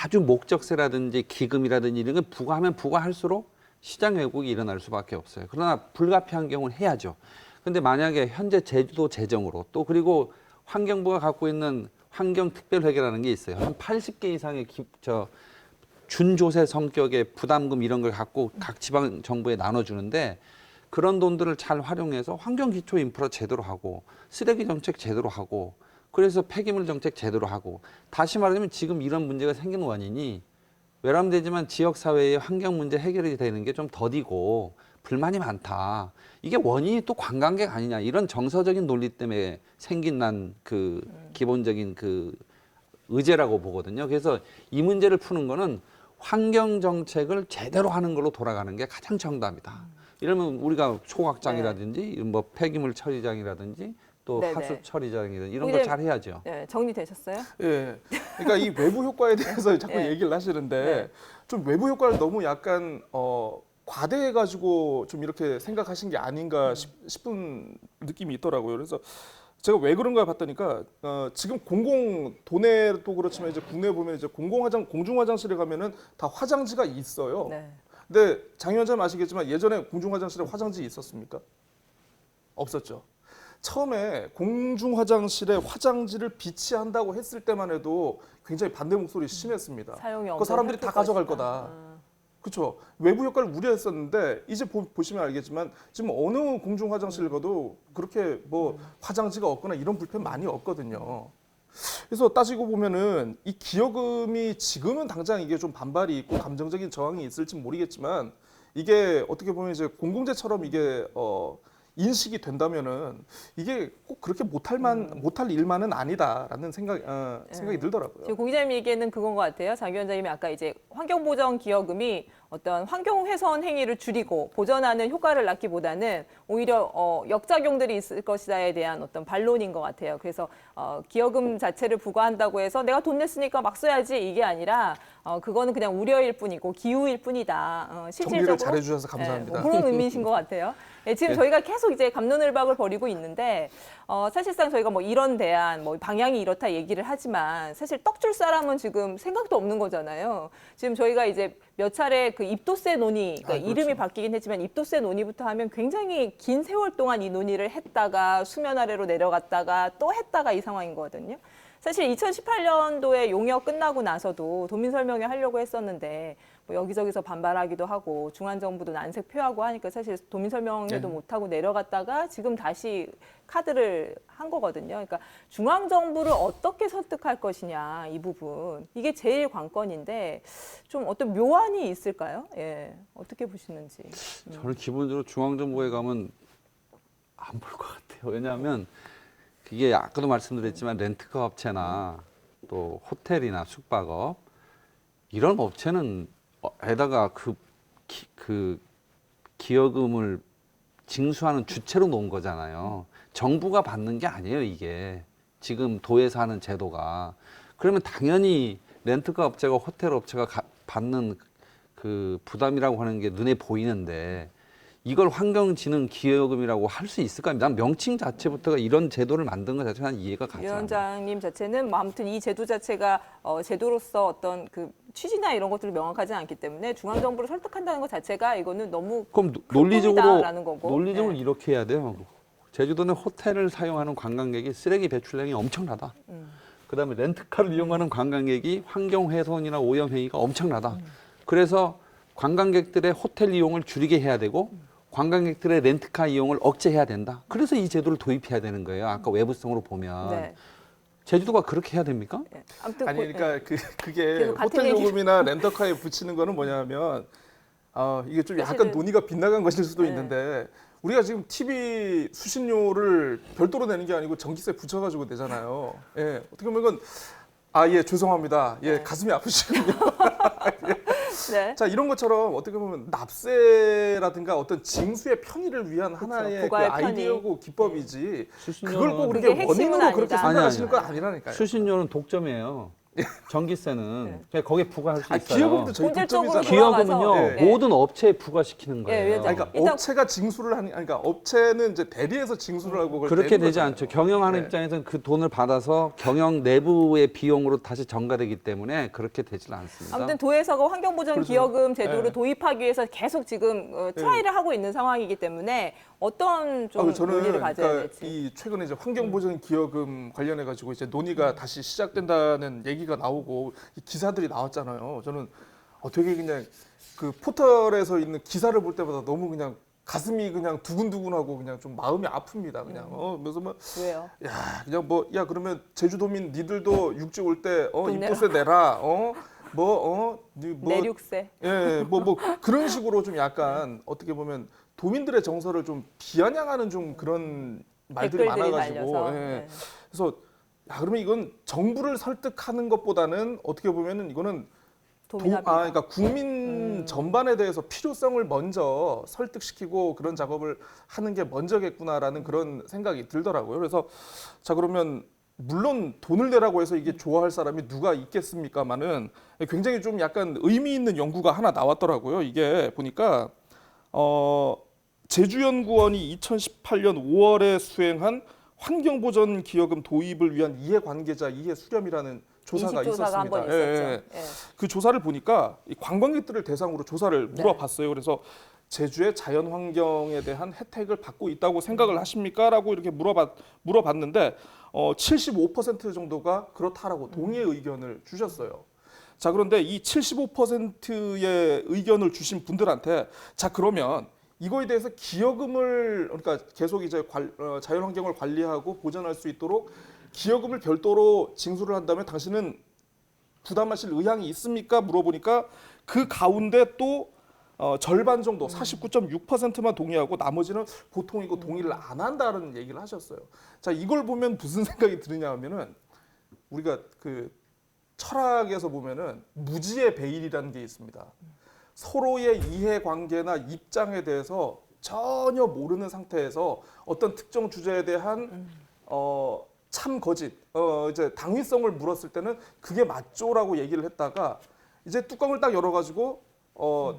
아주 목적세라든지 기금이라든지 이런 걸 부과하면 부과할수록 시장 왜곡이 일어날 수밖에 없어요. 그러나 불가피한 경우는 해야죠. 근데 만약에 현재 제주도 재정으로 또 그리고 환경부가 갖고 있는 환경특별회계라는 게 있어요. 한 80개 이상의 준조세 성격의 부담금 이런 걸 갖고 각 지방 정부에 나눠주는데 그런 돈들을 잘 활용해서 환경기초 인프라 제대로 하고 쓰레기 정책 제대로 하고 그래서 폐기물 정책 제대로 하고 다시 말하면 지금 이런 문제가 생긴 원인이 외람되지만 지역사회의 환경 문제 해결이 되는 게 좀 더디고 불만이 많다. 이게 원인이 또 관광객 아니냐 이런 정서적인 논리 때문에 생긴 난 그 기본적인 그 의제라고 보거든요. 그래서 이 문제를 푸는 거는 환경 정책을 제대로 하는 걸로 돌아가는 게 가장 정답이다. 이러면 우리가 소각장이라든지 뭐 폐기물 처리장이라든지 또 네네. 하수 처리장이든 이런 이제- 걸 잘 해야죠. 네, 정리되셨어요? 예. 그러니까 이 외부 효과에 대해서 자꾸 예. 얘기를 하시는데 네. 좀 외부 효과를 너무 약간 과대해 가지고 좀 이렇게 생각하신 게 아닌가 싶은 느낌이 있더라고요. 그래서 제가 왜 그런가 봤더니까 지금 공공 도내도 그렇지만 이제 국내 보면 이제 공중 화장실에 가면은 다 화장지가 있어요. 네. 근데 장 위원장님 아시겠지만 예전에 공중 화장실에 화장지 있었습니까? 없었죠. 처음에 공중 화장실에 화장지를 비치한다고 했을 때만 해도 굉장히 반대 목소리 심했습니다. 사용이 그 사람들이 다 가져갈 것이다. 거다. 그렇죠. 외부 효과를 우려했었는데 이제 보시면 알겠지만 지금 어느 공중 화장실 가도 그렇게 뭐 화장지가 없거나 이런 불편 많이 없거든요. 그래서 따지고 보면은 이 기여금이 지금은 당장 이게 좀 반발이 있고 감정적인 저항이 있을지 모르겠지만 이게 어떻게 보면 이제 공공재처럼 이게 인식이 된다면은 이게 꼭 그렇게 못할 일만은 아니다라는 생각이 들더라고요. 지금 고 기자님 얘기는 그건 것 같아요. 장 위원장님이 아까 이제 환경보전기여금이 어떤 환경훼손 행위를 줄이고 보전하는 효과를 낳기보다는 오히려 역작용들이 있을 것이다에 대한 어떤 반론인 것 같아요. 그래서 기여금 자체를 부과한다고 해서 내가 돈 냈으니까 막 써야지 이게 아니라 그거는 그냥 우려일 뿐이고 기우일 뿐이다. 정리를 잘해주셔서 감사합니다. 뭐 그런 의미이신 것 같아요. 네, 지금 저희가 계속 이제 갑론을박을 벌이고 있는데 사실상 저희가 뭐 이런 대안, 뭐 방향이 이렇다 얘기를 하지만 사실 떡줄 사람은 지금 생각도 없는 거잖아요. 지금 저희가 이제 몇 차례 그 입도세 논의, 그러니까 그렇죠. 이름이 바뀌긴 했지만 입도세 논의부터 하면 굉장히 긴 세월 동안 이 논의를 했다가 수면 아래로 내려갔다가 또 했다가 이 상황인 거거든요. 사실 2018년도에 용역 끝나고 나서도 도민 설명회 하려고 했었는데 뭐 여기저기서 반발하기도 하고 중앙정부도 난색 표하고 하니까 사실 도민 설명회도 네. 못하고 내려갔다가 지금 다시 카드를 한 거거든요. 그러니까 중앙정부를 어떻게 설득할 것이냐 이 부분 이게 제일 관건인데 좀 어떤 묘안이 있을까요? 예, 어떻게 보시는지. 저는 기본적으로 중앙정부에 가면 안 볼 것 같아요. 왜냐하면 이게 아까도 말씀드렸지만 렌트카 업체나 또 호텔이나 숙박업 이런 업체는 에다가 그 기여금을 징수하는 주체로 놓은 거잖아요. 정부가 받는 게 아니에요, 이게. 지금 도에서 하는 제도가. 그러면 당연히 렌트카 업체가 호텔 업체가 받는 그 부담이라고 하는 게 눈에 보이는데 이걸 환경진흥 기여금이라고 할 수 있을까? 난 명칭 자체부터가 이런 제도를 만든 것 자체가 이해가 가지 않아요. 위원장님 자체는 뭐 아무튼 이 제도 자체가 제도로서 어떤 그 취지나 이런 것들이 명확하지 않기 때문에 중앙정부를 설득한다는 것 자체가 이거는 너무 그럼 큰 꿈이다라는 거고. 논리적으로 네. 이렇게 해야 돼요. 제주도는 호텔을 사용하는 관광객이 쓰레기 배출량이 엄청나다. 그다음에 렌트카를 이용하는 관광객이 환경훼손이나 오염행위가 엄청나다. 그래서 관광객들의 호텔 이용을 줄이게 해야 되고 관광객들의 렌트카 이용을 억제해야 된다. 그래서 이 제도를 도입해야 되는 거예요. 아까 외부성으로 보면. 네. 제주도가 그렇게 해야 됩니까? 네. 아무튼 아니 그러니까 그게 계속 같은 호텔 얘기- 요금이나 렌터카에 붙이는 거는 뭐냐면 이게 좀 약간 사실은- 논의가 빗나간 것일 수도 네. 있는데 우리가 지금 TV 수신료를 별도로 내는 게 아니고 전기세 붙여가지고 내잖아요. 예, 어떻게 보면 이건 예 죄송합니다. 예 네. 가슴이 아프시군요. 네. 자 이런 것처럼 어떻게 보면 납세라든가 어떤 징수의 편의를 위한 하나의 그 부과의 편의. 아이디어고 기법이지 수신료는- 그걸 꼭 그게 그렇게 핵심은 원인으로 그렇게 아니다. 생각하시는 아니, 건 아니라니까요. 수신료는 독점이에요. 전기세는 그냥 거기에 부과할 수 있어요. 기업은도 저희 본질적으로 독점이잖아요. 기업은요 네. 모든 업체에 부과시키는 예, 거예요. 위원장님. 그러니까 일단- 업체가 징수를 하니, 그러니까 업체는 이제 대리해서 징수를 하고 그걸 그렇게 내는 되지 거잖아요. 않죠. 경영하는 네. 입장에서는 그 돈을 받아서 경영 내부의 비용으로 다시 전가되기 때문에 그렇게 되지는 않습니다. 아무튼 도에서가 환경보전기여금 제도를 네. 도입하기 위해서 계속 지금 트라이를 하고 있는 상황이기 때문에 어떤 좀 저는 논의를 가져야 그러니까 될지. 이 최근에 이제 환경보전기여금 관련해 가지고 이제 논의가 다시 시작된다는 얘기가 나오고 이 기사들이 나왔잖아요. 저는 되게 그냥 그 포털에서 있는 기사를 볼 때마다 너무 그냥 가슴이 그냥 두근두근하고 그냥 좀 마음이 아픕니다. 그냥 그래서 뭐 왜요? 야, 그냥 뭐, 야, 그러면 제주도민 니들도 육지 올 때, 돈 입도세 내라, 내륙세. 예, 뭐 그런 식으로 좀 약간 어떻게 보면 도민들의 정서를 좀 비아냥하는 좀 그런 말들이 댓글들이 많아가지고, 달려서. 예. 네. 그래서 야, 그러면 이건 정부를 설득하는 것보다는 어떻게 보면은 이거는 도민합의다. 그러니까 국민 이런 전반에 대해서 필요성을 먼저 설득시키고 그런 작업을 하는 게 먼저겠구나라는 그런 생각이 들더라고요. 그래서 자 그러면 물론 돈을 내라고 해서 이게 좋아할 사람이 누가 있겠습니까마는 굉장히 좀 약간 의미 있는 연구가 하나 나왔더라고요. 이게 보니까 제주연구원이 2018년 5월에 수행한 환경보전 기여금 도입을 위한 이해관계자 이해수렴이라는 조사가 조사가 한번 있었습니다. 있었죠. 예, 예. 예. 그 조사를 보니까 이 관광객들을 대상으로 조사를 물어봤어요. 그래서 제주의 자연 환경에 대한 혜택을 받고 있다고 생각을 하십니까?라고 이렇게 물어봤는데 75% 정도가 그렇다라고 동의의 의견을 주셨어요. 자 그런데 이 75%의 의견을 주신 분들한테 자 그러면 이거에 대해서 기여금을 그러니까 계속 이제 자연 환경을 관리하고 보전할 수 있도록 기여금을 별도로 징수를 한다면 당신은 부담하실 의향이 있습니까? 물어보니까 그 가운데 또 절반 정도 49.6%만 동의하고 나머지는 보통 이거 동의를 안 한다는 얘기를 하셨어요. 자 이걸 보면 무슨 생각이 드느냐 하면은 우리가 그 철학에서 보면은 무지의 배일이라는 게 있습니다. 서로의 이해관계나 입장에 대해서 전혀 모르는 상태에서 어떤 특정 주제에 대한 참 거짓, 이제 당위성을 물었을 때는 그게 맞죠라고 얘기를 했다가 이제 뚜껑을 딱 열어가지고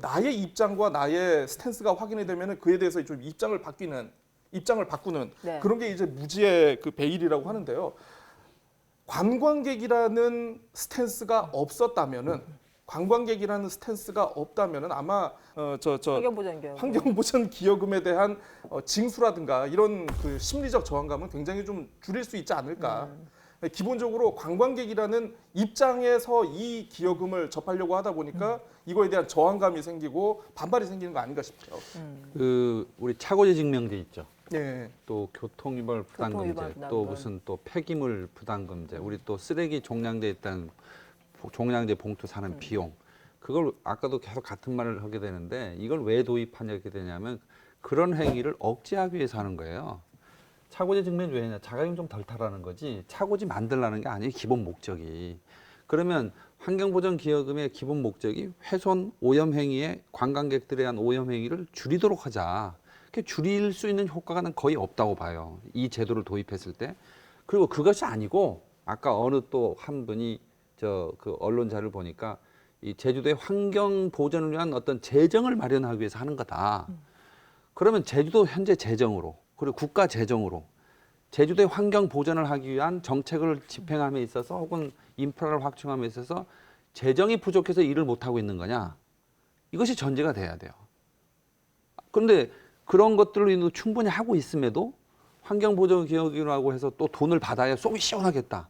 나의 입장과 나의 스탠스가 확인이 되면은 그에 대해서 좀 입장을 바꾸는 네. 그런 게 이제 무지의 그 베일이라고 하는데요. 관광객이라는 스탠스가 없었다면은 아마 환경보전 기여금에 대한 징수라든가 이런 그 심리적 저항감은 굉장히 좀 줄일 수 있지 않을까. 기본적으로 관광객이라는 입장에서 이 기여금을 접하려고 하다 보니까 이거에 대한 저항감이 생기고 반발이 생기는 거 아닌가 싶어요. 그 우리 차고지 증명제 있죠. 네. 또 교통위반 부담금제, 부담금. 또 무슨 또 폐기물 부담금제, 우리 또 쓰레기 종량제에 있다는 종량제 봉투 사는 비용, 그걸 아까도 계속 같은 말을 하게 되는데 이걸 왜 도입하게 되냐면 그런 행위를 억제하기 위해서 하는 거예요. 차고지 증명이 왜 했냐? 자가용 좀 덜 타라는 거지 차고지 만들라는 게 아니에요. 기본 목적이. 그러면 환경보전 기여금의 기본 목적이 훼손 오염 행위에 관광객들에 대한 오염 행위를 줄이도록 하자. 그게 줄일 수 있는 효과가 난 거의 없다고 봐요. 이 제도를 도입했을 때. 그리고 그것이 아니고 아까 어느 또 한 분이 그 언론자를 보니까 이 제주도의 환경 보전을 위한 어떤 재정을 마련하기 위해서 하는 거다. 그러면 제주도 현재 재정으로 그리고 국가 재정으로 제주도의 환경 보전을 하기 위한 정책을 집행함에 있어서 혹은 인프라를 확충함에 있어서 재정이 부족해서 일을 못 하고 있는 거냐? 이것이 전제가 돼야 돼요. 그런데 그런 것들로 인해서 충분히 하고 있음에도 환경 보전 기여금이라고 해서 또 돈을 받아야 속이 시원하겠다.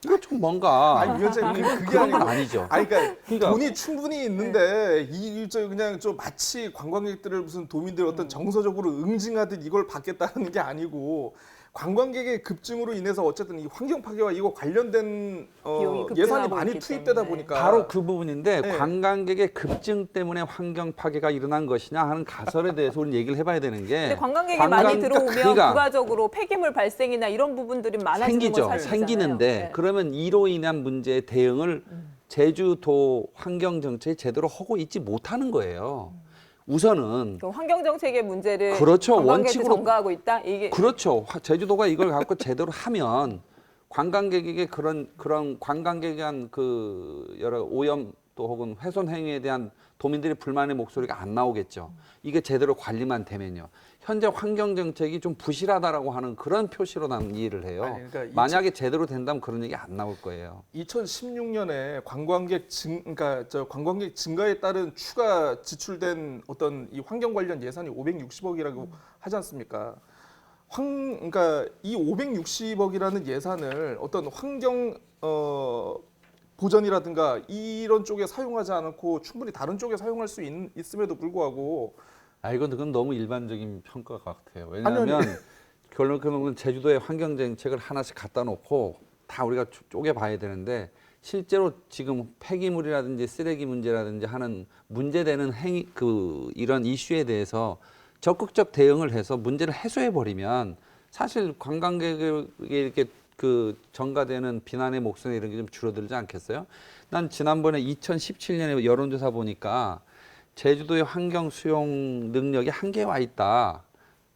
이거 좀 뭔가 아니 위원장님 그게 그런 건 아니고 아니죠. 아니 그러니까 그러니까 돈이 충분히 있는데 이 그냥 좀 마치 관광객들을 무슨 도민들 어떤 정서적으로 응징하듯 이걸 받겠다는 게 아니고 관광객의 급증으로 인해서 어쨌든 이 환경 파괴와 이거 관련된 비용이 급증하고 예산이 많이 있기 투입되다 때문에. 보니까 바로 그 부분인데 네. 관광객의 급증 때문에 환경 파괴가 일어난 것이냐 하는 가설에 대해서 우리는 얘기를 해봐야 되는 게 근데 관광객이 많이 들어오면 그러니까 부가적으로 폐기물 발생이나 이런 부분들이 많아지는 건 생기죠. 사실이잖아요. 생기는데 네. 그러면 이로 인한 문제의 대응을 제주도 환경정책이 제대로 하고 있지 못하는 거예요. 우선은 그럼 환경 정책의 문제를 그렇죠. 관광객한테 원칙으로 전가하고 있다. 이게 그렇죠. 제주도가 이걸 갖고 제대로 하면 관광객에게 그런 관광객에 대한 그 여러 오염 또 혹은 훼손 행위에 대한 도민들의 불만의 목소리가 안 나오겠죠. 이게 제대로 관리만 되면요. 현재 환경 정책이 좀 부실하다라고 하는 그런 표시로 난 이해를 해요. 아니, 그러니까 만약에 제대로 된다면 그런 얘기 안 나올 거예요. 2016년에 관광객 증가에 따른 추가 지출된 어떤 이 환경 관련 예산이 560억이라고 하지 않습니까? 그러니까 이 560억이라는 예산을 어떤 환경 보전이라든가 이런 쪽에 사용하지 않고 충분히 다른 쪽에 사용할 수 있음에도 불구하고 그건 너무 일반적인 평가 같아요. 왜냐하면 결론은 제주도의 환경 정책을 하나씩 갖다 놓고 다 우리가 쪼개봐야 되는데 실제로 지금 폐기물이라든지 쓰레기 문제라든지 하는 문제되는 행위 이런 이슈에 대해서 적극적 대응을 해서 문제를 해소해 버리면 사실 관광객에게 이렇게 전가되는 비난의 목소리 이런 게 좀 줄어들지 않겠어요? 난 지난번에 2017년에 여론조사 보니까 제주도의 환경 수용 능력이 한계에 와 있다.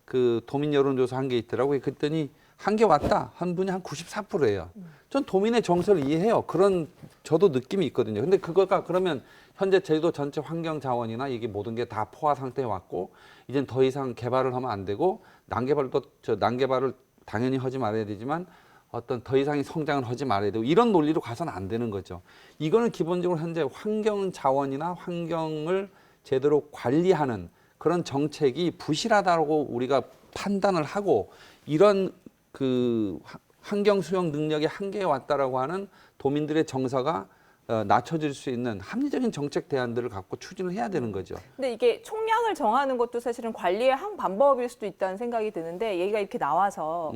그 도민 여론조사 한 게 있더라고요. 그랬더니 한계 왔다. 한 분이 한 94%예요. 전 도민의 정서를 이해해요. 그런 저도 느낌이 있거든요. 근데 그거가 그러면 현재 제주도 전체 환경 자원이나 이게 모든 게 다 포화 상태에 왔고 이젠 더 이상 개발을 하면 안 되고 난개발을 당연히 하지 말아야 되지만 어떤 더 이상의 성장을 하지 말아야 되고 이런 논리로 가서는 안 되는 거죠. 이거는 기본적으로 현재 환경 자원이나 환경을 제대로 관리하는 그런 정책이 부실하다고 우리가 판단을 하고 이런 그 환경 수용 능력이 한계에 왔다라고 하는 도민들의 정서가 낮춰질 수 있는 합리적인 정책 대안들을 갖고 추진을 해야 되는 거죠. 근데 이게 총량을 정하는 것도 사실은 관리의 한 방법일 수도 있다는 생각이 드는데 얘기가 이렇게 나와서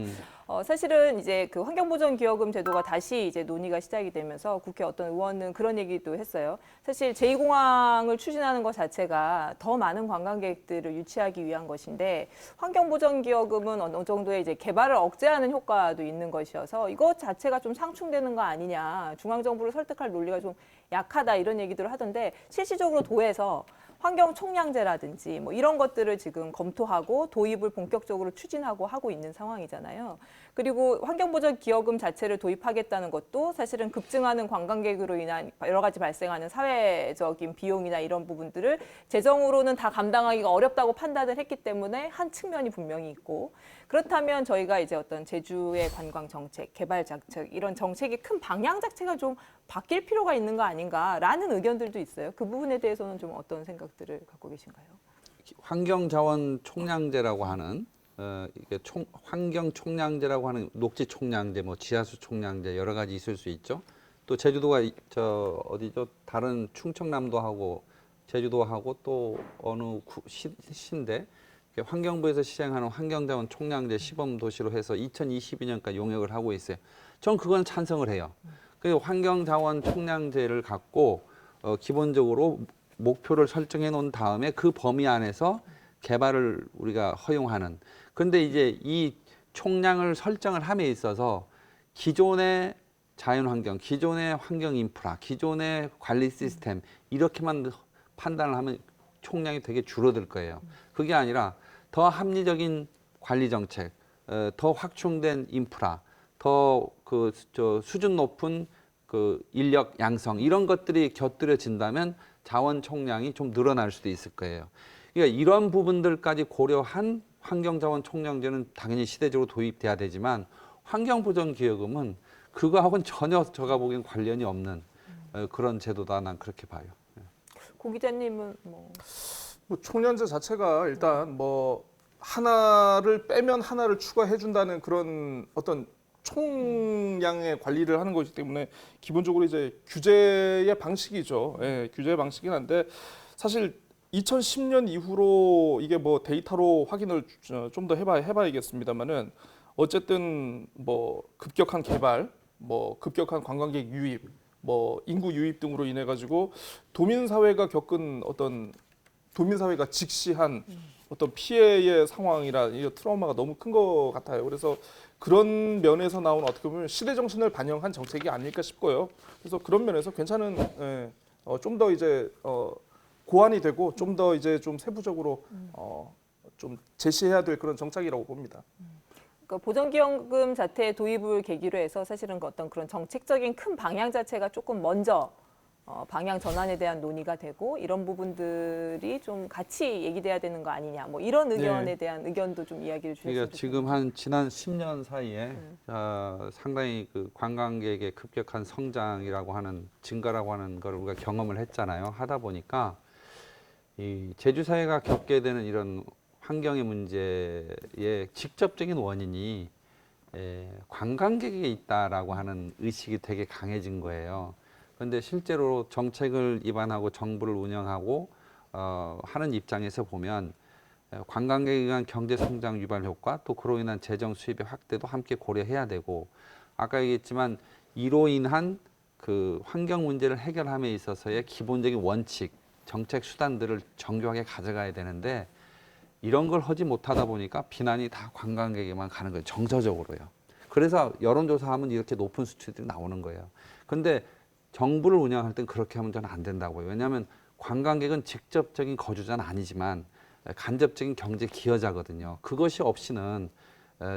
사실은 이제 그 환경보전기여금 제도가 다시 이제 논의가 시작이 되면서 국회 어떤 의원은 그런 얘기도 했어요. 사실 제2공항을 추진하는 것 자체가 더 많은 관광객들을 유치하기 위한 것인데 환경보전기여금은 어느 정도의 이제 개발을 억제하는 효과도 있는 것이어서 이것 자체가 좀 상충되는 거 아니냐. 중앙정부를 설득할 논리가 좀 약하다 이런 얘기들을 하던데 실질적으로 도에서 환경 총량제라든지 뭐 이런 것들을 지금 검토하고 도입을 본격적으로 추진하고 하고 있는 상황이잖아요. 그리고 환경보전기여금 자체를 도입하겠다는 것도 사실은 급증하는 관광객으로 인한 여러 가지 발생하는 사회적인 비용이나 이런 부분들을 재정으로는 다 감당하기가 어렵다고 판단을 했기 때문에 한 측면이 분명히 있고 그렇다면 저희가 이제 어떤 제주의 관광 정책, 개발 정책 이런 정책의 큰 방향 자체가 좀 바뀔 필요가 있는 거 아닌가라는 의견들도 있어요. 그 부분에 대해서는 좀 어떤 생각들을 갖고 계신가요? 환경자원 총량제라고 하는 이게 환경 총량제라고 하는 녹지 총량제, 뭐 지하수 총량제 여러 가지 있을 수 있죠. 또 제주도가 저 어디죠? 다른 충청남도 하고 제주도 하고 또 어느 시인데 환경부에서 시행하는 환경자원 총량제 시범 도시로 해서 2022년까지 용역을 하고 있어요. 전 그건 찬성을 해요. 그리고 환경자원 총량제를 갖고 기본적으로 목표를 설정해 놓은 다음에 그 범위 안에서 개발을 우리가 허용하는. 그런데 이제 이 총량을 설정을 함에 있어서 기존의 자연환경, 기존의 환경 인프라, 기존의 관리 시스템 이렇게만 판단을 하면 총량이 되게 줄어들 거예요. 그게 아니라 더 합리적인 관리 정책, 더 확충된 인프라, 더 수준 높은 그 인력 양성 이런 것들이 곁들여진다면 자원 총량이 좀 늘어날 수도 있을 거예요. 그러니까 이런 부분들까지 고려한 환경자원 총량제는 당연히 시대적으로 도입돼야 되지만 환경보전기여금은 그거하고는 전혀 제가 보기엔 관련이 없는 그런 제도다 난 그렇게 봐요. 고 기자님은 뭐 총량제 자체가 일단 뭐 하나를 빼면 하나를 추가해 준다는 그런 어떤 총량의 관리를 하는 것이기 때문에 기본적으로 이제 규제의 방식이죠. 예, 규제의 방식이긴 한데 사실 2010년 이후로 이게 뭐 데이터로 확인을 좀 더 해봐야겠습니다만은 어쨌든 뭐 급격한 개발, 뭐 급격한 관광객 유입, 뭐 인구 유입 등으로 인해 가지고 도민 사회가 겪은 어떤 도민 사회가 직시한 어떤 피해의 상황이라 이 트라우마가 너무 큰 것 같아요. 그래서 그런 면에서 나온 어떻게 보면 시대 정신을 반영한 정책이 아닐까 싶고요. 그래서 그런 면에서 괜찮은 좀 더 이제 고안이 되고 좀 더 이제 좀 세부적으로 좀 제시해야 될 그런 정책이라고 봅니다. 그러니까 보전기여금 자체 도입을 계기로 해서 사실은 그 어떤 그런 정책적인 큰 방향 자체가 조금 먼저 방향 전환에 대한 논의가 되고 이런 부분들이 좀 같이 얘기돼야 되는 거 아니냐 뭐 이런 의견에 대한 의견도 좀 이야기를 주셨으면 그러니까 지금 한 지난 10년 사이에 상당히 그 관광객의 급격한 성장이라고 하는 증가라고 하는 걸 우리가 경험을 했잖아요. 하다 보니까 이 제주 사회가 겪게 되는 이런 환경의 문제의 직접적인 원인이 관광객에 있다라고 하는 의식이 되게 강해진 거예요. 그런데 실제로 정책을 입안하고 정부를 운영하고 하는 입장에서 보면 관광객에 의한 경제 성장 유발 효과 또 그로 인한 재정 수입의 확대도 함께 고려해야 되고 아까 얘기했지만 이로 인한 그 환경 문제를 해결함에 있어서의 기본적인 원칙, 정책 수단들을 정교하게 가져가야 되는데 이런 걸 하지 못하다 보니까 비난이 다 관광객에만 가는 거예요. 정서적으로요. 그래서 여론조사하면 이렇게 높은 수치들이 나오는 거예요. 그런데 정부를 운영할 땐 그렇게 하면 저는 안 된다고요. 왜냐하면 관광객은 직접적인 거주자는 아니지만 간접적인 경제 기여자거든요. 그것이 없이는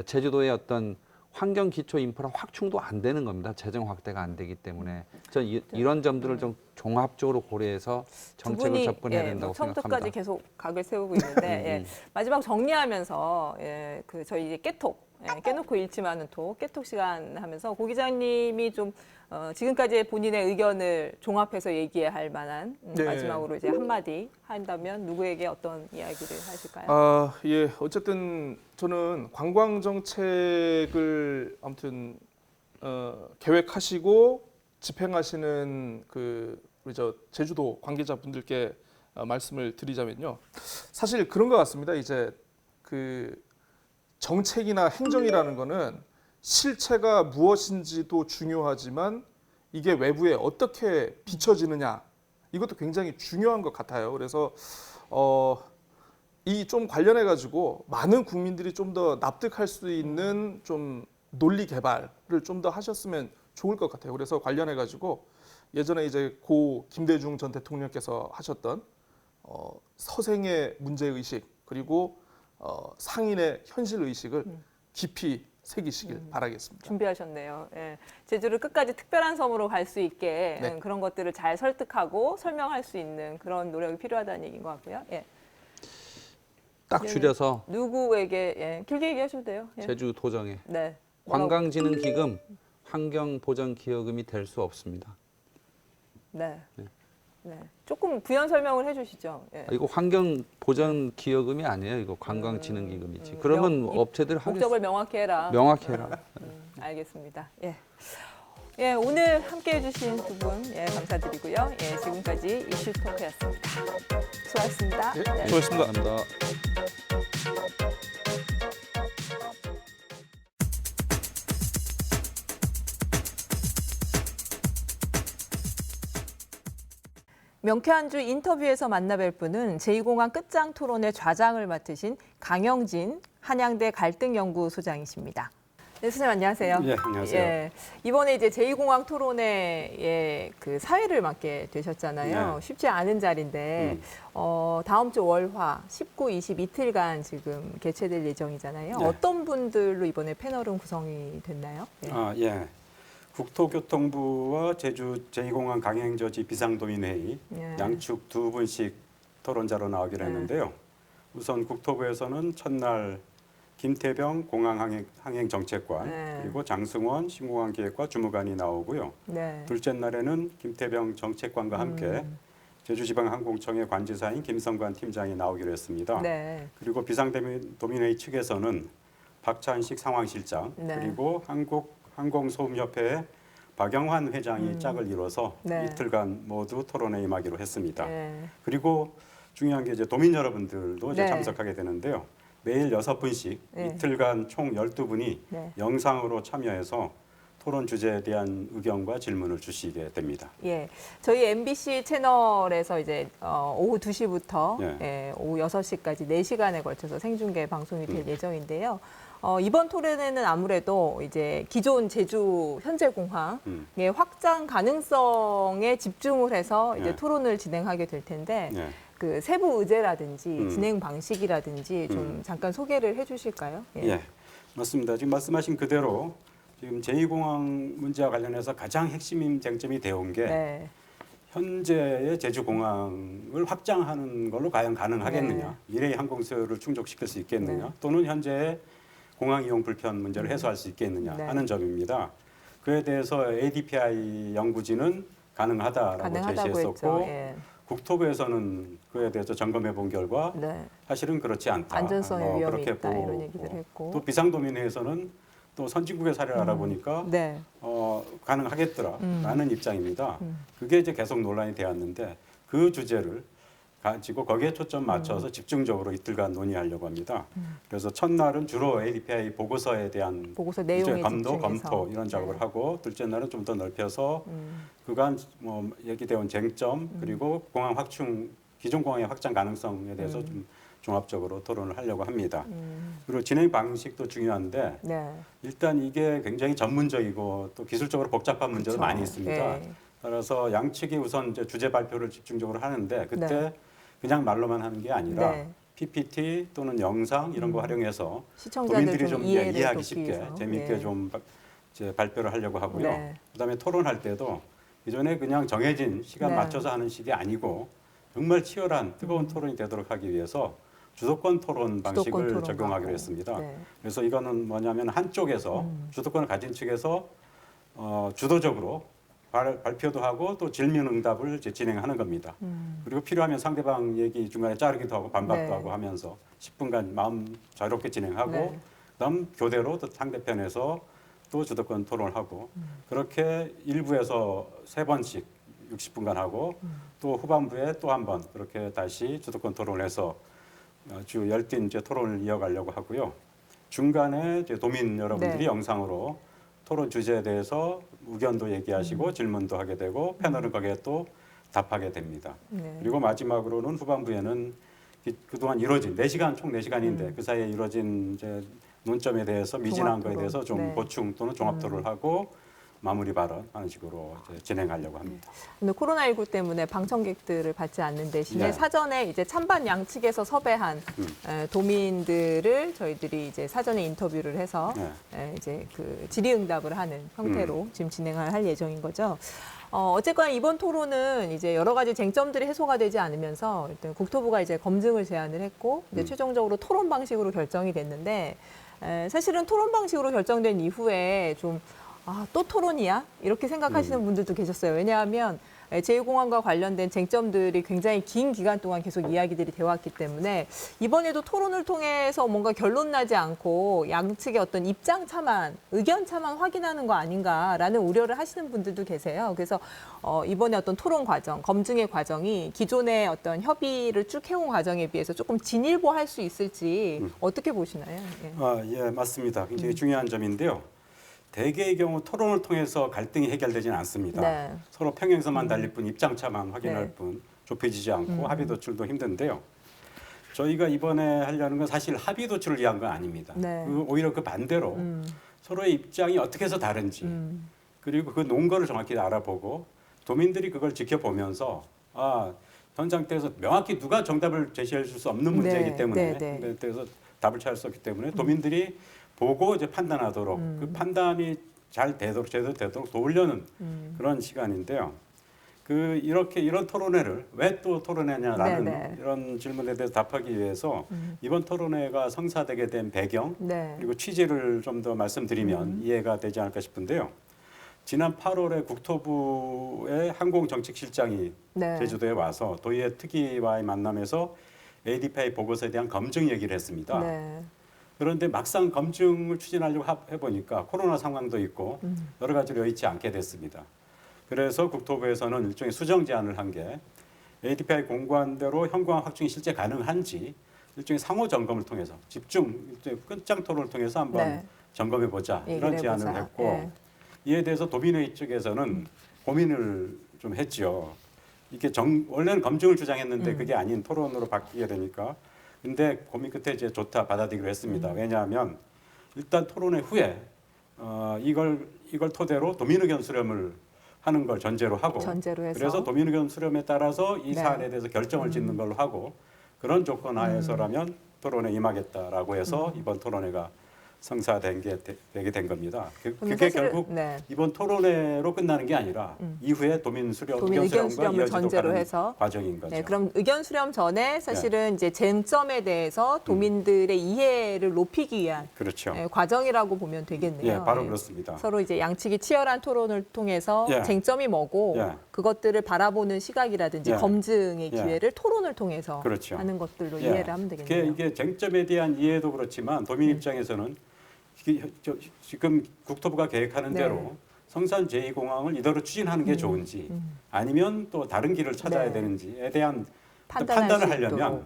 제주도의 어떤 환경 기초 인프라 확충도 안 되는 겁니다. 재정 확대가 안 되기 때문에 저 이런 점들을 좀 종합적으로 고려해서 두 정책을 분이 접근해야 뭐 된다고 처음부터까지 생각합니다. 계속 각을 세우고 있는데 예, 마지막 정리하면서 그 저희 이제 깨톡 깨놓고 잃지 않은 톡 깨톡 시간 하면서 고 기자님이 좀 지금까지 본인의 의견을 종합해서 얘기할 만한 네. 마지막으로 이제 한마디 한다면 누구에게 어떤 이야기를 하실까요? 예. 어쨌든 저는 관광 정책을 아무튼 계획하시고 집행하시는 우리 제주도 관계자분들께 말씀을 드리자면요. 사실 그런 것 같습니다. 이제 정책이나 행정이라는 거는 실체가 무엇인지도 중요하지만 이게 외부에 어떻게 비춰지느냐 이것도 굉장히 중요한 것 같아요. 그래서 이 좀 관련해 가지고 많은 국민들이 좀 더 납득할 수 있는 좀 논리 개발을 좀 더 하셨으면 좋을 것 같아요. 그래서 관련해 가지고 예전에 이제 고 김대중 전 대통령께서 하셨던 서생의 문제 의식 그리고 상인의 현실 의식을 깊이 새기시길 바라겠습니다. 준비하셨네요. 예. 제주를 끝까지 특별한 섬으로 갈 수 있게 네. 그런 것들을 잘 설득하고 설명할 수 있는 그런 노력이 필요하다는 얘기인 것 같고요. 예. 딱 줄여서 누구에게 길게 얘기하셔도 돼요. 예. 제주 도정에 네. 뭐라고? 관광진흥기금, 환경보전기여금이 될 수 없습니다. 네. 네. 조금 부연 설명을 해주시죠. 예. 이거 환경보전기여금이 아니에요. 이거 관광진흥기금이지. 그러면 업체들 목적을 명확히 해라. 명확히 해라. 알겠습니다. 예. 예, 오늘 함께 해주신 두 분 감사드리고요. 예, 지금까지 이슈 토크였습니다. 수고하셨습니다. 예, 네. 수고하셨습니다. 감사합니다. 명쾌한 주 인터뷰에서 만나뵐 분은 제2공항 끝장 토론의 좌장을 맡으신 강영진 한양대 갈등연구소장이십니다. 네, 선생님 안녕하세요. 예, 안녕하세요. 예, 이번에 이제 제2공항 토론회 그 사회를 맡게 되셨잖아요. 네. 쉽지 않은 자리인데 다음 주 월화 19, 20 이틀간 지금 개최될 예정이잖아요. 네. 어떤 분들로 이번에 패널은 구성이 됐나요? 예. 예. 국토교통부와 제주 제2공항 강행저지 비상도민회의 예. 양측 두 분씩 토론자로 나오기로 했는데요. 우선 국토부에서는 첫날 김태병 공항항행정책관 네. 그리고 장승원 신공항기획과 주무관이 나오고요. 네. 둘째 날에는 김태병 정책관과 함께 제주지방항공청의 관지사인 김성관 팀장이 나오기로 했습니다. 네. 그리고 비상도민회의 측에서는 박찬식 상황실장 네. 그리고 한국항공소음협회의 박영환 회장이 짝을 이뤄서 네. 이틀간 모두 토론에 임하기로 했습니다. 네. 그리고 중요한 게 이제 도민 여러분들도 이제 네. 참석하게 되는데요. 매일 6분씩 네. 이틀간 총 12분이 네. 영상으로 참여해서 토론 주제에 대한 의견과 질문을 주시게 됩니다. 예, 저희 MBC 채널에서 이제 오후 2시부터 예. 오후 6시까지 4시간에 걸쳐서 생중계 방송이 될 예정인데요. 이번 토론회는 아무래도 이제 기존 제주 현재 공항의 확장 가능성에 집중을 해서 이제 예. 토론을 진행하게 될 텐데 예. 그 세부 의제라든지 진행 방식이라든지 좀 잠깐 소개를 해주실까요? 예, 맞습니다. 지금 말씀하신 그대로 지금 제2공항 문제와 관련해서 가장 핵심 쟁점이 되어온 게 네. 현재의 제주공항을 확장하는 걸로 과연 가능하겠느냐, 네. 미래의 항공수요를 충족시킬 수 있겠느냐, 네. 또는 현재의 공항 이용 불편 문제를 해소할 수 있겠느냐 네. 하는 점입니다. 그에 대해서 ADPI 연구진은 가능하다라고 가능하다고 제시했었고 했죠. 예. 국토부에서는 그에 대해서 점검해 본 결과 네. 사실은 그렇지 않다. 안전성에 위험이 그렇게 있다 보고 이런 얘기를 했고. 또 비상도민회에서는 또 선진국의 사례를 알아보니까 네. 가능하겠더라라는 입장입니다. 그게 이제 계속 논란이 되었는데 그 주제를 가지고 거기에 초점 맞춰서 집중적으로 이틀간 논의하려고 합니다. 그래서 첫날은 주로 ADPI 보고서에 대한 보고서 내용에 검도, 집중해서. 검토 이런 작업을 네. 하고 둘째 날은 좀 더 넓혀서 그간 뭐 얘기되어 온 쟁점 그리고 공항 확충 기존 공항의 확장 가능성에 대해서 좀 종합적으로 토론을 하려고 합니다. 그리고 진행 방식도 중요한데 네. 일단 이게 굉장히 전문적이고 또 기술적으로 복잡한 문제도 그쵸. 많이 있습니다. 네. 따라서 양측이 우선 이제 주제 발표를 집중적으로 하는데 그때 네. 그냥 말로만 하는 게 아니라 네. PPT 또는 영상 이런 거 활용해서 시청자들 도민들이 좀 좀 이해를 이해하기 돕기 쉽게 위해서. 재미있게 네. 좀 이제 발표를 하려고 하고요. 네. 그다음에 토론할 때도 기존에 그냥 정해진 시간 네. 맞춰서 하는 식이 아니고 정말 치열한 뜨거운 토론이 되도록 하기 위해서 주도권 토론 방식을 토론 적용하기로 갖고. 했습니다. 네. 그래서 이거는 뭐냐면 한쪽에서 주도권을 가진 측에서 주도적으로 발표도 하고 또 질문응답을 이제 진행하는 겁니다. 그리고 필요하면 상대방 얘기 중간에 자르기도 하고 반박도 네. 하고 하면서 10분간 마음 자유롭게 진행하고 네. 그다음 교대로 또 상대편에서 또 주도권 토론을 하고 그렇게 1부에서 3번씩 60분간 하고 또 후반부에 또 한 번 그렇게 다시 주도권 토론을 해서 주 열띤 이제 토론을 이어가려고 하고요. 중간에 이제 도민 여러분들이 네. 영상으로 토론 주제에 대해서 의견도 얘기하시고 질문도 하게 되고 패널은 거기에 또 답하게 됩니다. 네. 그리고 마지막으로는 후반부에는 그동안 이루어진 4시간 총 4시간인데 그 사이에 이루어진 이제 논점에 대해서 미진한 거에 종합 대해서 좀 토론. 네. 보충 또는 종합 토론을 하고 마무리 발언하는 식으로 이제 진행하려고 합니다. 근데 코로나19 때문에 방청객들을 받지 않는 대신에 네. 사전에 이제 찬반 양측에서 섭외한 도민들을 저희들이 이제 사전에 인터뷰를 해서 네. 이제 그 질의응답을 하는 형태로 지금 진행을 할 예정인 거죠. 어쨌거나 이번 토론은 이제 여러 가지 쟁점들이 해소가 되지 않으면서 일단 국토부가 이제 검증을 제안을 했고 이제 최종적으로 토론 방식으로 결정이 됐는데 사실은 토론 방식으로 결정된 이후에 좀 또 토론이야? 이렇게 생각하시는 분들도 계셨어요. 왜냐하면 제2공항과 관련된 쟁점들이 굉장히 긴 기간 동안 계속 이야기들이 되어왔기 때문에 이번에도 토론을 통해서 뭔가 결론 나지 않고 양측의 어떤 입장 차만, 의견 차만 확인하는 거 아닌가라는 우려를 하시는 분들도 계세요. 그래서 이번에 어떤 토론 과정, 검증의 과정이 기존의 어떤 협의를 쭉 해온 과정에 비해서 조금 진일보할 수 있을지 어떻게 보시나요? 예. 예, 맞습니다. 굉장히 중요한 점인데요. 대개의 경우 토론을 통해서 갈등이 해결되지는 않습니다. 네. 서로 평행선만 달릴 뿐 입장차만 확인할 네. 뿐 좁혀지지 않고 합의 도출도 힘든데요. 저희가 이번에 하려는 건 사실 합의 도출을 위한 건 아닙니다. 네. 오히려 그 반대로 서로의 입장이 어떻게 해서 다른지 그리고 그 논거를 정확히 알아보고 도민들이 그걸 지켜보면서 현 상태에서 명확히 누가 정답을 제시해 줄 수 없는 문제이기 네. 때문에 네. 그래서 답을 찾을 수 없기 때문에 도민들이 보고 이제 판단하도록 그 판단이 잘 되도록 제대로 되도록 도우려는 그런 시간인데요. 이렇게 이런 토론회를 왜 또 토론회냐라는 네네. 이런 질문에 대해서 답하기 위해서 이번 토론회가 성사되게 된 배경 네. 그리고 취지를 좀 더 말씀드리면 이해가 되지 않을까 싶은데요. 지난 8월에 국토부의 항공정책실장이 네. 제주도에 와서 도의회 특위와의 만남에서 ADPI 보고서에 대한 검증 얘기를 했습니다. 네. 그런데 막상 검증을 추진하려고 해보니까 코로나 상황도 있고 여러 가지로 여의치 않게 됐습니다. 그래서 국토부에서는 일종의 수정 제안을 한 게 ADPI 공고한대로 현공항 확충이 실제 가능한지 일종의 상호 점검을 통해서 집중 끝장 토론을 통해서 한번 네. 점검해 보자 이런 얘기를 제안을 해보자. 했고 예. 이에 대해서 도민회의 측에서는 고민을 좀 했죠. 이게 원래는 검증을 주장했는데 그게 아닌 토론으로 바뀌게 되니까. 근데 고민 끝에 이제 좋다 받아들이기로 했습니다. 왜냐하면 일단 토론회 후에 이걸 토대로 도민 의견 수렴을 하는 걸 전제로 하고 전제로 해서. 그래서 도민 의견 수렴에 따라서 이 네. 사안에 대해서 결정을 짓는 걸로 하고 그런 조건 하에서라면 토론에 임하겠다라고 해서 이번 토론회가 되게 된 겁니다. 그게 사실은, 결국 네. 이번 토론회로 끝나는 게 아니라 이후에 도민 도민 의견 의견 수렴과 수렴을 이어지도록 전제로 하는 해서. 과정인 거죠. 네, 그럼 의견 수렴 전에 사실은 이제 쟁점에 대해서 도민들의 이해를 높이기 위한 그렇죠. 과정이라고 보면 되겠네요. 예, 바로 예. 그렇습니다. 서로 이제 양측이 치열한 토론을 통해서 예. 쟁점이 뭐고 예. 그것들을 바라보는 시각이라든지 예. 검증의 예. 기회를 토론을 통해서 그렇죠. 하는 것들로 예. 이해를 하면 되겠네요. 이게 쟁점에 대한 이해도 그렇지만 도민 입장에서는 지금 국토부가 계획하는 네. 대로 성산 제2공항을 이대로 추진하는 게 좋은지 아니면 또 다른 길을 찾아야 네. 되는지에 대한 판단할 판단을 수 하려면 있도록.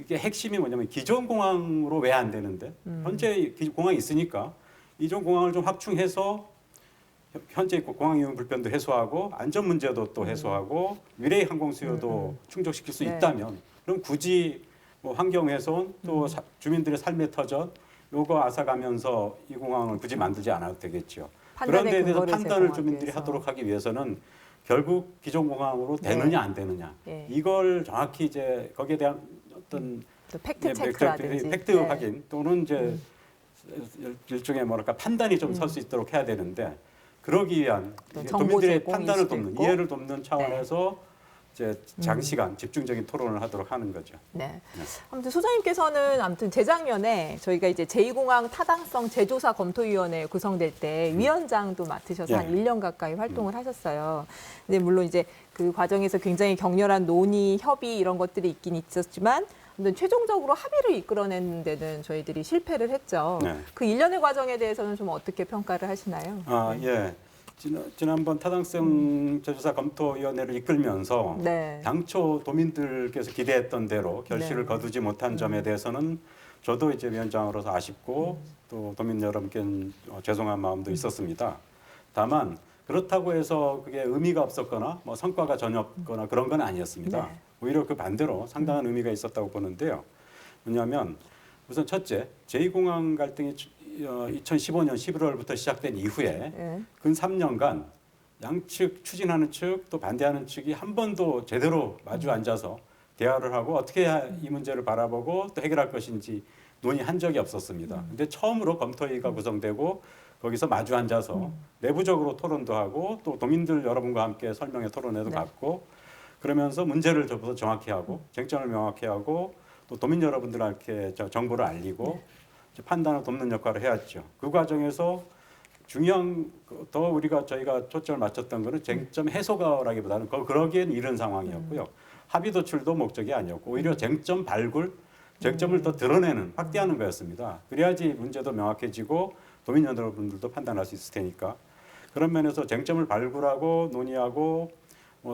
이게 핵심이 뭐냐면 기존 공항으로 왜 안 되는데 현재 공항이 있으니까 이전 공항을 좀 확충해서 현재 공항 이용 불편도 해소하고 안전 문제도 또 해소하고 미래의 항공 수요도 충족시킬 수 네. 있다면 그럼 굳이 뭐 환경 훼손 또 주민들의 삶의 터전 요거 앗아가면서 이 공항을 굳이 만들지 않아도 되겠죠. 그런 판단의 데에 대해서 근거를 판단을 제공하기 주민들이 위해서. 하도록 하기 위해서는 결국 기존 공항으로 되느냐 안 되느냐 예. 이걸 정확히 이제 거기에 대한 어떤 또 팩트 예, 체크라든지 팩트 네. 확인 또는 이제 일종의 뭐랄까 판단이 좀 설 수 있도록 해야 되는데 그러기 위한 또 이게 정보 도민들의 제공일 판단을 수도 돕는 있고. 네. 이해를 돕는 차원에서 이제 장시간 집중적인 토론을 하도록 하는 거죠. 네. 아무튼 소장님께서는 아무튼 재작년에 저희가 이제 제2공항 타당성 재조사 검토위원회 구성될 때 위원장도 맡으셔서 예. 한 1년 가까이 활동을 하셨어요. 근데 물론 이제 그 과정에서 굉장히 격렬한 논의, 협의 이런 것들이 있긴 있었지만 아무튼 최종적으로 합의를 이끌어내는 데는 저희들이 실패를 했죠. 네. 그 1년의 과정에 대해서는 좀 어떻게 평가를 하시나요? 아 예. 지난번 타당성 재조사 검토위원회를 이끌면서 네. 당초 도민들께서 기대했던 대로 결실을 네. 거두지 못한 점에 대해서는 저도 이제 위원장으로서 아쉽고 또 도민 여러분께는 죄송한 마음도 있었습니다. 다만 그렇다고 해서 그게 의미가 없었거나 뭐 성과가 전혀 없거나 그런 건 아니었습니다. 네. 오히려 그 반대로 상당한 의미가 있었다고 보는데요. 왜냐하면 우선 첫째, 제2공항 갈등이 2015년 11월부터 시작된 이후에 네. 근 3년간 양측 추진하는 측 또 반대하는 측이 한 번도 제대로 마주 앉아서 대화를 하고 어떻게 해야 이 문제를 바라보고 또 해결할 것인지 논의한 적이 없었습니다. 근데 처음으로 검토회의가 구성되고 거기서 마주 앉아서 내부적으로 토론도 하고 또 도민들 여러분과 함께 설명회 토론회도 네. 갖고 그러면서 문제를 저보다 정확히 하고 쟁점을 명확히 하고 또 도민 여러분들한테 정보를 알리고 판단을 돕는 역할을 해왔죠. 그 과정에서 중요한 더 저희가 초점을 맞췄던 거는 쟁점 해소가라기보다는 그러기엔 이런 상황이었고요. 합의 도출도 목적이 아니었고 오히려 쟁점 발굴, 쟁점을 더 드러내는 확대하는 거였습니다. 그래야지 문제도 명확해지고 도민 여러분들도 판단할 수 있을 테니까 그런 면에서 쟁점을 발굴하고 논의하고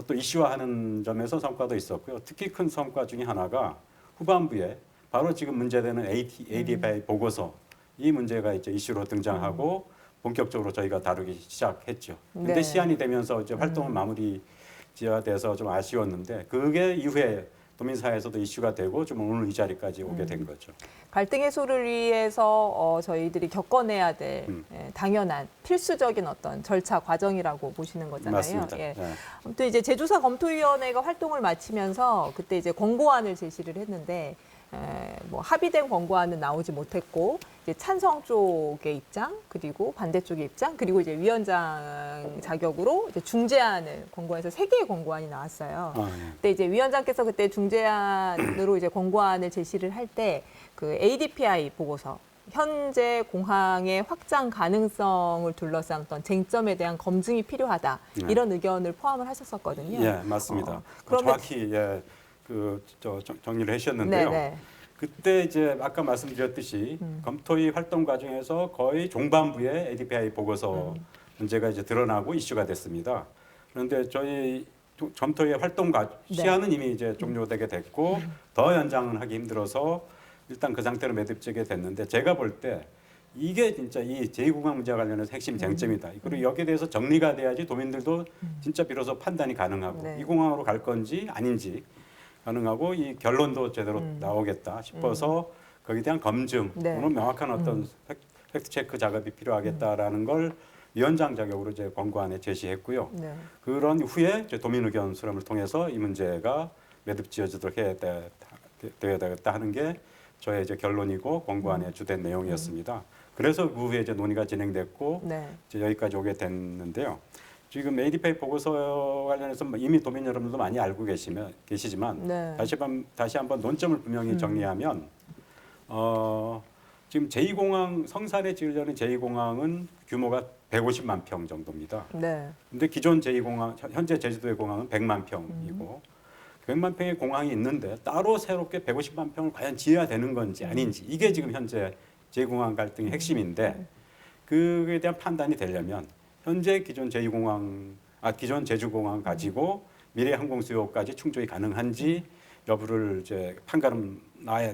또 이슈화하는 점에서 성과도 있었고요. 특히 큰 성과 중에 하나가 후반부에 바로 지금 문제되는 ADPI 보고서 이 문제가 이제 이슈로 등장하고 본격적으로 저희가 다루기 시작했죠. 근데 네. 시한이 되면서 이제 활동은 마무리 지어돼서 좀 아쉬웠는데 그게 이후에 도민사회에서도 이슈가 되고 좀 오늘 이 자리까지 오게 된 거죠. 갈등 해소를 위해서 저희들이 겪어내야 될 당연한 필수적인 어떤 절차 과정이라고 보시는 거잖아요. 맞습니다. 예. 네. 아무튼 이제 제조사 검토위원회가 활동을 마치면서 그때 이제 권고안을 제시를 했는데 뭐 합의된 권고안은 나오지 못했고 이제 찬성 쪽의 입장 그리고 반대 쪽의 입장 그리고 이제 위원장 자격으로 이제 중재안을 권고해서 3개의 권고안이 나왔어요. 근데 이제 위원장께서 그때 중재안으로 이제 권고안을 제시를 할 때 그 ADPI 보고서 현재 공항의 확장 가능성을 둘러싼 어떤 쟁점에 대한 검증이 필요하다 이런 의견을 포함을 하셨었거든요. 예, 맞습니다. 그러면 정확히 정리를 해주셨는데요. 네네. 그때 이제 아까 말씀드렸듯이 검토위 활동 과정에서 거의 중반부에 ADPI 보고서 문제가 이제 드러나고 이슈가 됐습니다. 그런데 저희 검토위의 활동 시한은 이미 이제 종료되게 됐고 더 연장은 하기 힘들어서 일단 그 상태로 매듭지게 됐는데 제가 볼 때 이게 진짜 이 제2공항 문제와 관련해서 핵심 쟁점이다. 그리고 여기에 대해서 정리가 돼야지 도민들도 진짜 비로소 판단이 가능하고 네. 이 공항으로 갈 건지 아닌지 가능하고 이 결론도 제대로 나오겠다 싶어서 거기에 대한 검증 네. 또는 명확한 어떤 팩트 체크 작업이 필요하겠다라는 걸 위원장 자격으로 이제 권고안에 제시했고요. 네. 그런 후에 이제 도민 의견 수렴을 통해서 이 문제가 매듭지어지도록 해야 되겠다 하는 게 저의 이제 결론이고 권고안의 주된 내용이었습니다. 그래서 그 후에 이제 논의가 진행됐고 네. 이제 여기까지 오게 됐는데요. 지금 ADPI 보고서 관련해서 이미 도민 여러분들도 많이 알고 계시지만 네. 다시 한번 논점을 분명히 정리하면 지금 제2공항 성산에 지으려는 제2공항은 규모가 150만 평 정도입니다. 네. 근데 기존 제2공항 현재 제주도의 공항은 100만 평이고 100만 평의 공항이 있는데 따로 새롭게 150만 평을 과연 지어야 되는 건지 아닌지 이게 지금 현재 제2공항 갈등의 핵심인데 그에 대한 판단이 되려면 현재 기존 기존 제주공항 가지고 미래 항공 수요까지 충족이 가능한지 여부를 이제 판가름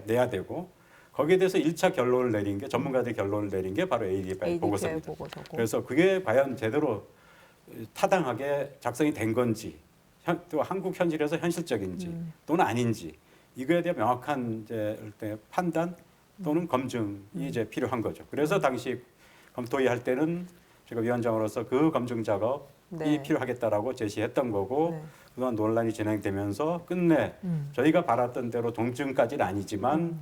내야 되고 거기에 대해서 1차 결론을 내린 게 전문가들이 결론을 내린 게 바로 ADPI 보고서입니다. 보고서고. 그래서 그게 과연 제대로 타당하게 작성이 된 건지 또 한국 현실에서 현실적인지 또는 아닌지 이거에 대한 명확한 이제 판단 또는 검증이 이제 필요한 거죠. 그래서 당시 검토위 할 때는 제가 위원장으로서 그 검증 작업 네. 필요하겠다라고 제시했던 거고 네. 그동안 논란이 진행되면서 끝내 저희가 바랐던 대로 동증까지는 아니지만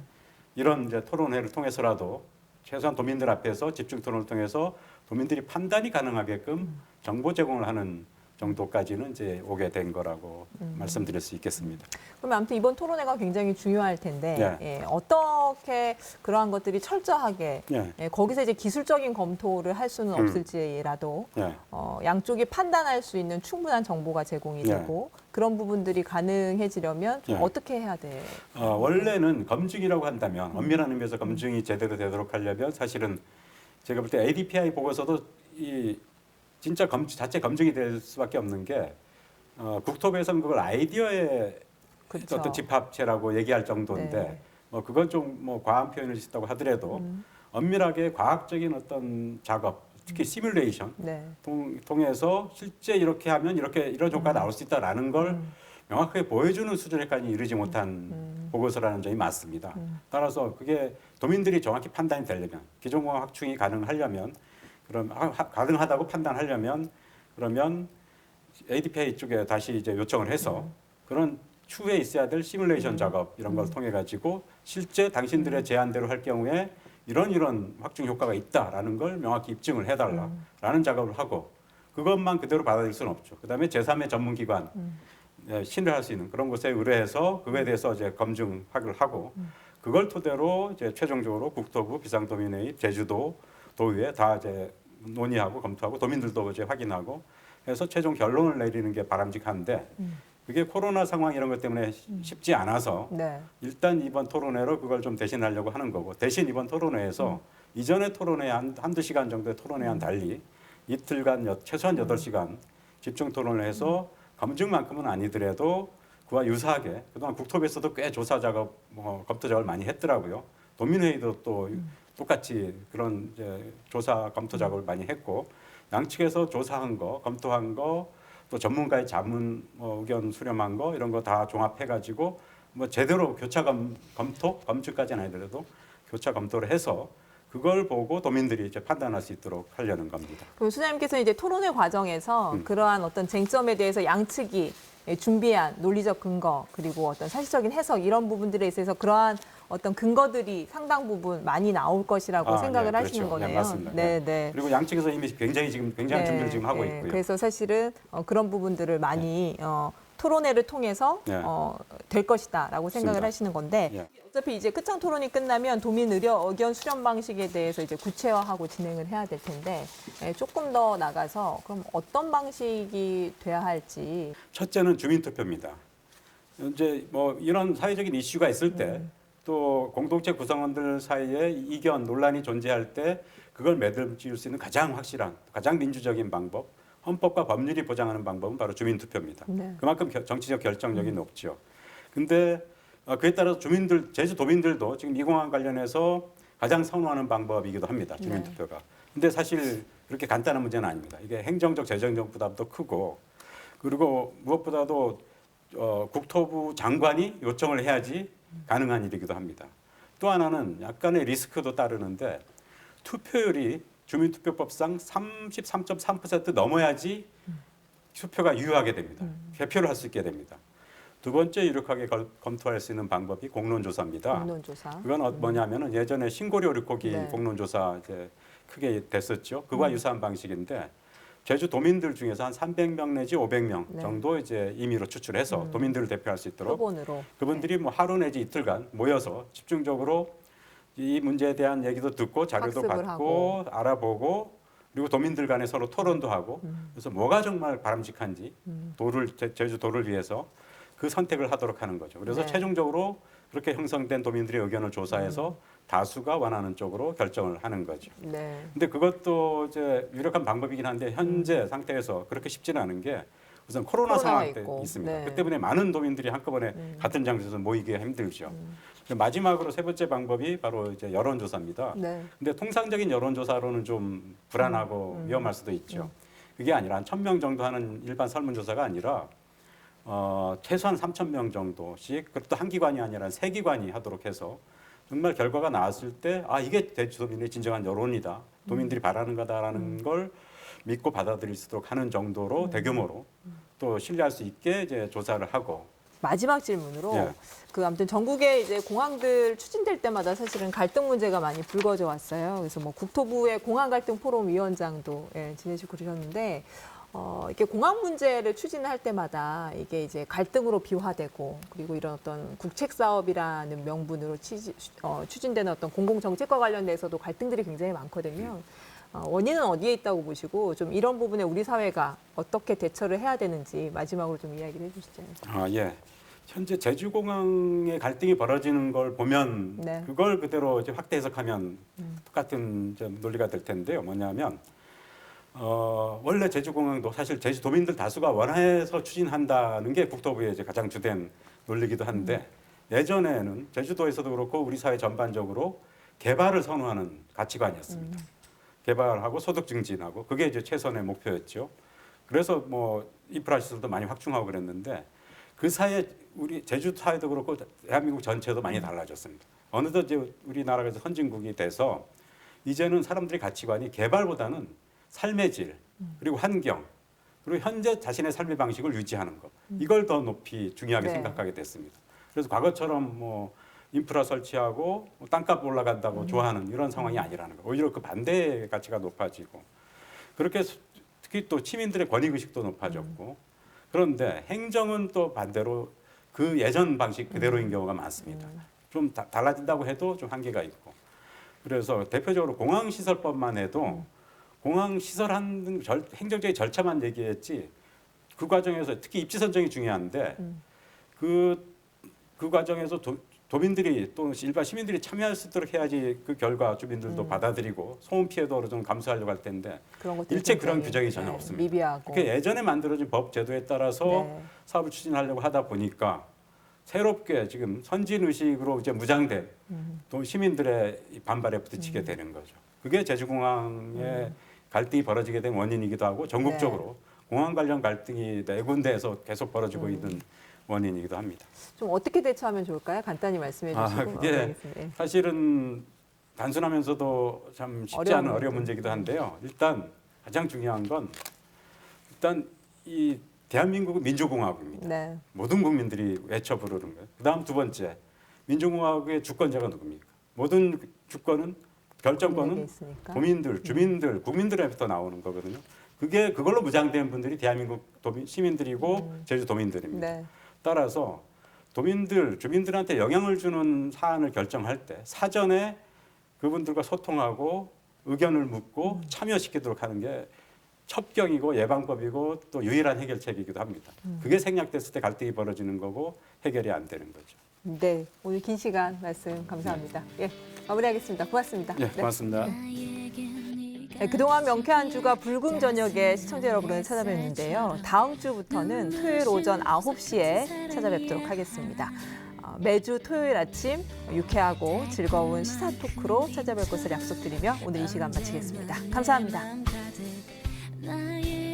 이런 이제 토론회를 통해서라도 최소한 도민들 앞에서 집중 토론을 통해서 도민들이 판단이 가능하게끔 정보 제공을 하는 정도까지는 이제 오게 된 거라고 말씀드릴 수 있겠습니다. 그러면 아무튼 이번 토론회가 굉장히 중요할 텐데 네. 예, 어떻게 그러한 것들이 철저하게 예. 예, 거기서 이제 기술적인 검토를 할 수는 없을지라도 예. 양쪽이 판단할 수 있는 충분한 정보가 제공이 네. 되고 그런 부분들이 가능해지려면 좀 네. 어떻게 해야 돼? 원래는 검증이라고 한다면 엄밀한 의미에서 검증이 제대로 되도록 하려면 사실은 제가 볼 때 ADPI 보고서도 이 진짜 자체 검증이 될 수밖에 없는 게 국토부에서는 그걸 아이디어의 그렇죠. 어떤 집합체라고 얘기할 정도인데 네. 뭐 그건 좀 뭐 과한 표현을 했다고 하더라도 엄밀하게 과학적인 어떤 작업, 특히 시뮬레이션 네. 통해서 실제 이렇게 하면 이런 효과가 나올 수 있다라는 걸 명확하게 보여주는 수준에까지 이르지 못한 보고서라는 점이 맞습니다. 따라서 그게 도민들이 정확히 판단이 되려면 기존공항 확충이 가능하려면 그럼 가능하다고 판단하려면 그러면 ADPI 쪽에 다시 이제 요청을 해서 그런 추후에 있어야 될 시뮬레이션 작업 이런 걸 통해 가지고 실제 당신들의 제안대로 할 경우에 이런 확충 효과가 있다라는 걸 명확히 입증을 해달라라는 작업을 하고 그것만 그대로 받아들일 수는 없죠. 그다음에 제3의 전문기관 신뢰할 수 있는 그런 곳에 의뢰해서 그거에 대해서 이제 검증을 하고 그걸 토대로 이제 최종적으로 국토부, 비상도민회의, 제주도 도의회 다 이제 논의하고 검토하고 도민들도 이제 확인하고 해서 최종 결론을 내리는 게 바람직한데 그게 코로나 상황 이런 것 때문에 쉽지 않아서 네. 일단 이번 토론회로 그걸 좀 대신하려고 하는 거고 대신 이번 토론회에서 이전의 토론회 한두 시간 정도의 토론회와는 달리 이틀간 최소한 8시간 집중 토론을 해서 검증만큼은 아니더라도 그와 유사하게 그동안 국토부에서도 꽤 조사 작업, 검토 작업을 많이 했더라고요. 도민회의도 또 똑같이 그런 이제 조사 검토 작업을 많이 했고 양측에서 조사한 거, 검토한 거, 또 전문가의 자문 의견 수렴한 거 이런 거 다 종합해가지고 뭐 제대로 교차 검토, 검증까지는 아니더라도 교차 검토를 해서 그걸 보고 도민들이 이제 판단할 수 있도록 하려는 겁니다. 그럼 수장님께서 이제 토론회 과정에서 그러한 어떤 쟁점에 대해서 양측이 준비한 논리적 근거 그리고 어떤 사실적인 해석 이런 부분들에 있어서 그러한 어떤 근거들이 상당 부분 많이 나올 것이라고 생각을 네, 하시는 그렇죠. 거네요. 네, 맞습니다. 네, 네. 그리고 양측에서 이미 굉장히 준비를 지금 하고 있고요. 그래서 사실은 그런 부분들을 많이 토론회를 통해서 네. 될 것이다라고 생각을 맞습니다. 하시는 건데 예. 어차피 이제 끝장 토론이 끝나면 도민 의견 수렴 방식에 대해서 이제 구체화하고 진행을 해야 될 텐데 조금 더 나가서 그럼 어떤 방식이 돼야 할지. 첫째는 주민투표입니다. 이제 뭐 이런 사회적인 이슈가 있을 때 또 공동체 구성원들 사이에 이견 논란이 존재할 때 그걸 매듭 지을 수 있는 가장 확실한 가장 민주적인 방법 헌법과 법률이 보장하는 방법은 바로 주민투표입니다. 네. 그만큼 정치적 결정력이 높죠. 근데 그에 따라서 제주도민들도 지금 이 공항 관련해서 가장 선호하는 방법이기도 합니다. 주민투표가. 근데 사실 그렇게 간단한 문제는 아닙니다. 이게 행정적 재정적 부담도 크고 그리고 무엇보다도 국토부 장관이 요청을 해야지 가능한 일이기도 합니다. 또 하나는 약간의 리스크도 따르는데 투표율이 주민투표법상 33.3% 넘어야지 투표가 유효하게 됩니다. 개표를 할 수 있게 됩니다. 두 번째 유력하게 검토할 수 있는 방법이 공론조사입니다. 공론조사. 그건 뭐냐면은 예전에 신고리 오리코기 네. 공론조사 이제 크게 됐었죠. 그와 유사한 방식인데 제주 도민들 중에서 한 300명 내지 500명 네. 정도 이제 임의로 추출해서 도민들을 대표할 수 있도록 표본으로. 그분들이 뭐 하루 내지 이틀간 모여서 집중적으로 이 문제에 대한 얘기도 듣고 자료도 학습을 받고 하고. 알아보고 그리고 도민들 간에 서로 토론도 하고 그래서 뭐가 정말 바람직한지 제주도를 위해서 그 선택을 하도록 하는 거죠. 그래서 네. 최종적으로 그렇게 형성된 도민들의 의견을 조사해서 다수가 원하는 쪽으로 결정을 하는 거죠. 네. 근데 그것도 이제 유력한 방법이긴 한데 현재 상태에서 그렇게 쉽지는 않은 게 우선 코로나 코로나가 상황 때 있고. 있습니다. 네. 그 때문에 많은 도민들이 한꺼번에 같은 장소에서 모이기가 힘들죠. 마지막으로 세 번째 방법이 바로 이제 여론조사입니다. 네. 근데 통상적인 여론조사로는 좀 불안하고 위험할 수도 있죠. 그게 아니라 한 1,000명 정도 하는 일반 설문조사가 아니라 최소한 3,000명 정도씩 그것도 한 기관이 아니라 세 기관이 하도록 해서 정말 결과가 나왔을 때 이게 제주도민의 진정한 여론이다. 도민들이 바라는 거다라는 걸 믿고 받아들일 수 있도록 하는 정도로 대규모로 또 신뢰할 수 있게 이제 조사를 하고 마지막 질문으로 예. 그 아무튼 전국에 이제 공항들 추진될 때마다 사실은 갈등 문제가 많이 불거져 왔어요. 그래서 뭐 국토부의 공항 갈등 포럼 위원장도 지내시고 그러셨는데 이렇게 공항 문제를 추진할 때마다 이게 이제 갈등으로 비화되고 그리고 이런 어떤 국책 사업이라는 명분으로 추진되는 어떤 공공 정책과 관련돼서도 갈등들이 굉장히 많거든요. 원인은 어디에 있다고 보시고 좀 이런 부분에 우리 사회가 어떻게 대처를 해야 되는지 마지막으로 좀 이야기를 해주시죠. 예. 현재 제주공항의 갈등이 벌어지는 걸 보면 네. 그걸 그대로 이제 확대 해석하면 똑같은 좀 논리가 될 텐데요. 뭐냐면 원래 제주공항도 사실 제주도민들 다수가 원해서 추진한다는 게 국토부의 이제 가장 주된 논리기도 한데 예전에는 제주도에서도 그렇고 우리 사회 전반적으로 개발을 선호하는 가치관이었습니다. 개발하고 소득 증진하고 그게 이제 최선의 목표였죠. 그래서 뭐 인프라 시설도 많이 확충하고 그랬는데 그 사이에 우리 제주 사회도 그렇고 대한민국 전체도 많이 달라졌습니다. 어느덧 이제 우리나라가 이제 선진국이 돼서 이제는 사람들의 가치관이 개발보다는 삶의 질 그리고 환경 그리고 현재 자신의 삶의 방식을 유지하는 것 이걸 더 높이 중요하게 네. 생각하게 됐습니다. 그래서 과거처럼 뭐 인프라 설치하고 땅값 올라간다고 좋아하는 이런 상황이 아니라는 거. 오히려 그 반대의 가치가 높아지고 그렇게 특히 또 시민들의 권익의식도 높아졌고 그런데 행정은 또 반대로 그 예전 방식 그대로인 경우가 많습니다. 좀 달라진다고 해도 좀 한계가 있고 그래서 대표적으로 공항시설법만 해도 공항시설하는 행정적인 절차만 얘기했지 그 과정에서 특히 입지 선정이 중요한데 그 과정에서 도민들이 또 일반 시민들이 참여할 수 있도록 해야지 그 결과 주민들도 받아들이고 소음 피해도 어느 정도 감수하려고 할 텐데 그런 것들이 일체 그런 굉장히, 규정이 전혀 없습니다. 미비하고. 그게 예전에 만들어진 법 제도에 따라서 네. 사업을 추진하려고 하다 보니까 새롭게 지금 선진 의식으로 이제 무장된 또 시민들의 이 반발에 부딪히게 되는 거죠. 그게 제주공항의 갈등이 벌어지게 된 원인이기도 하고 전국적으로 공항 관련 갈등이 네 군데에서 계속 벌어지고 있는 원인이기도 합니다. 좀 어떻게 대처하면 좋을까요? 간단히 말씀해 주시고. 그게 알겠습니다. 예. 사실은 단순하면서도 참 쉽지 않은 어려운 문제이기도 한데요. 일단 가장 중요한 건 일단 이 대한민국은 민주공화국입니다. 네. 모든 국민들이 외쳐 부르는 거예요. 그다음 두 번째, 민주공화국의 주권자가 누굽니까? 모든 주권은 결정권은 국민에게 있으니까. 도민들, 주민들, 국민들에부터 나오는 거거든요. 그걸로 무장된 분들이 대한민국 시민들이고 제주 도민들입니다. 네. 따라서 도민들, 주민들한테 영향을 주는 사안을 결정할 때 사전에 그분들과 소통하고 의견을 묻고 참여시키도록 하는 게 첩경이고 예방법이고 또 유일한 해결책이기도 합니다. 그게 생략됐을 때 갈등이 벌어지는 거고 해결이 안 되는 거죠. 네. 오늘 긴 시간 말씀 감사합니다. 예. 마무리하겠습니다. 고맙습니다. 네, 고맙습니다. 네, 그동안 명쾌한 주가 불금 저녁에 시청자 여러분을 찾아뵙는데요. 다음 주부터는 토요일 오전 9시에 찾아뵙도록 하겠습니다. 매주 토요일 아침 유쾌하고 즐거운 시사 토크로 찾아뵐 것을 약속드리며 오늘 이 시간 마치겠습니다. 감사합니다. 나의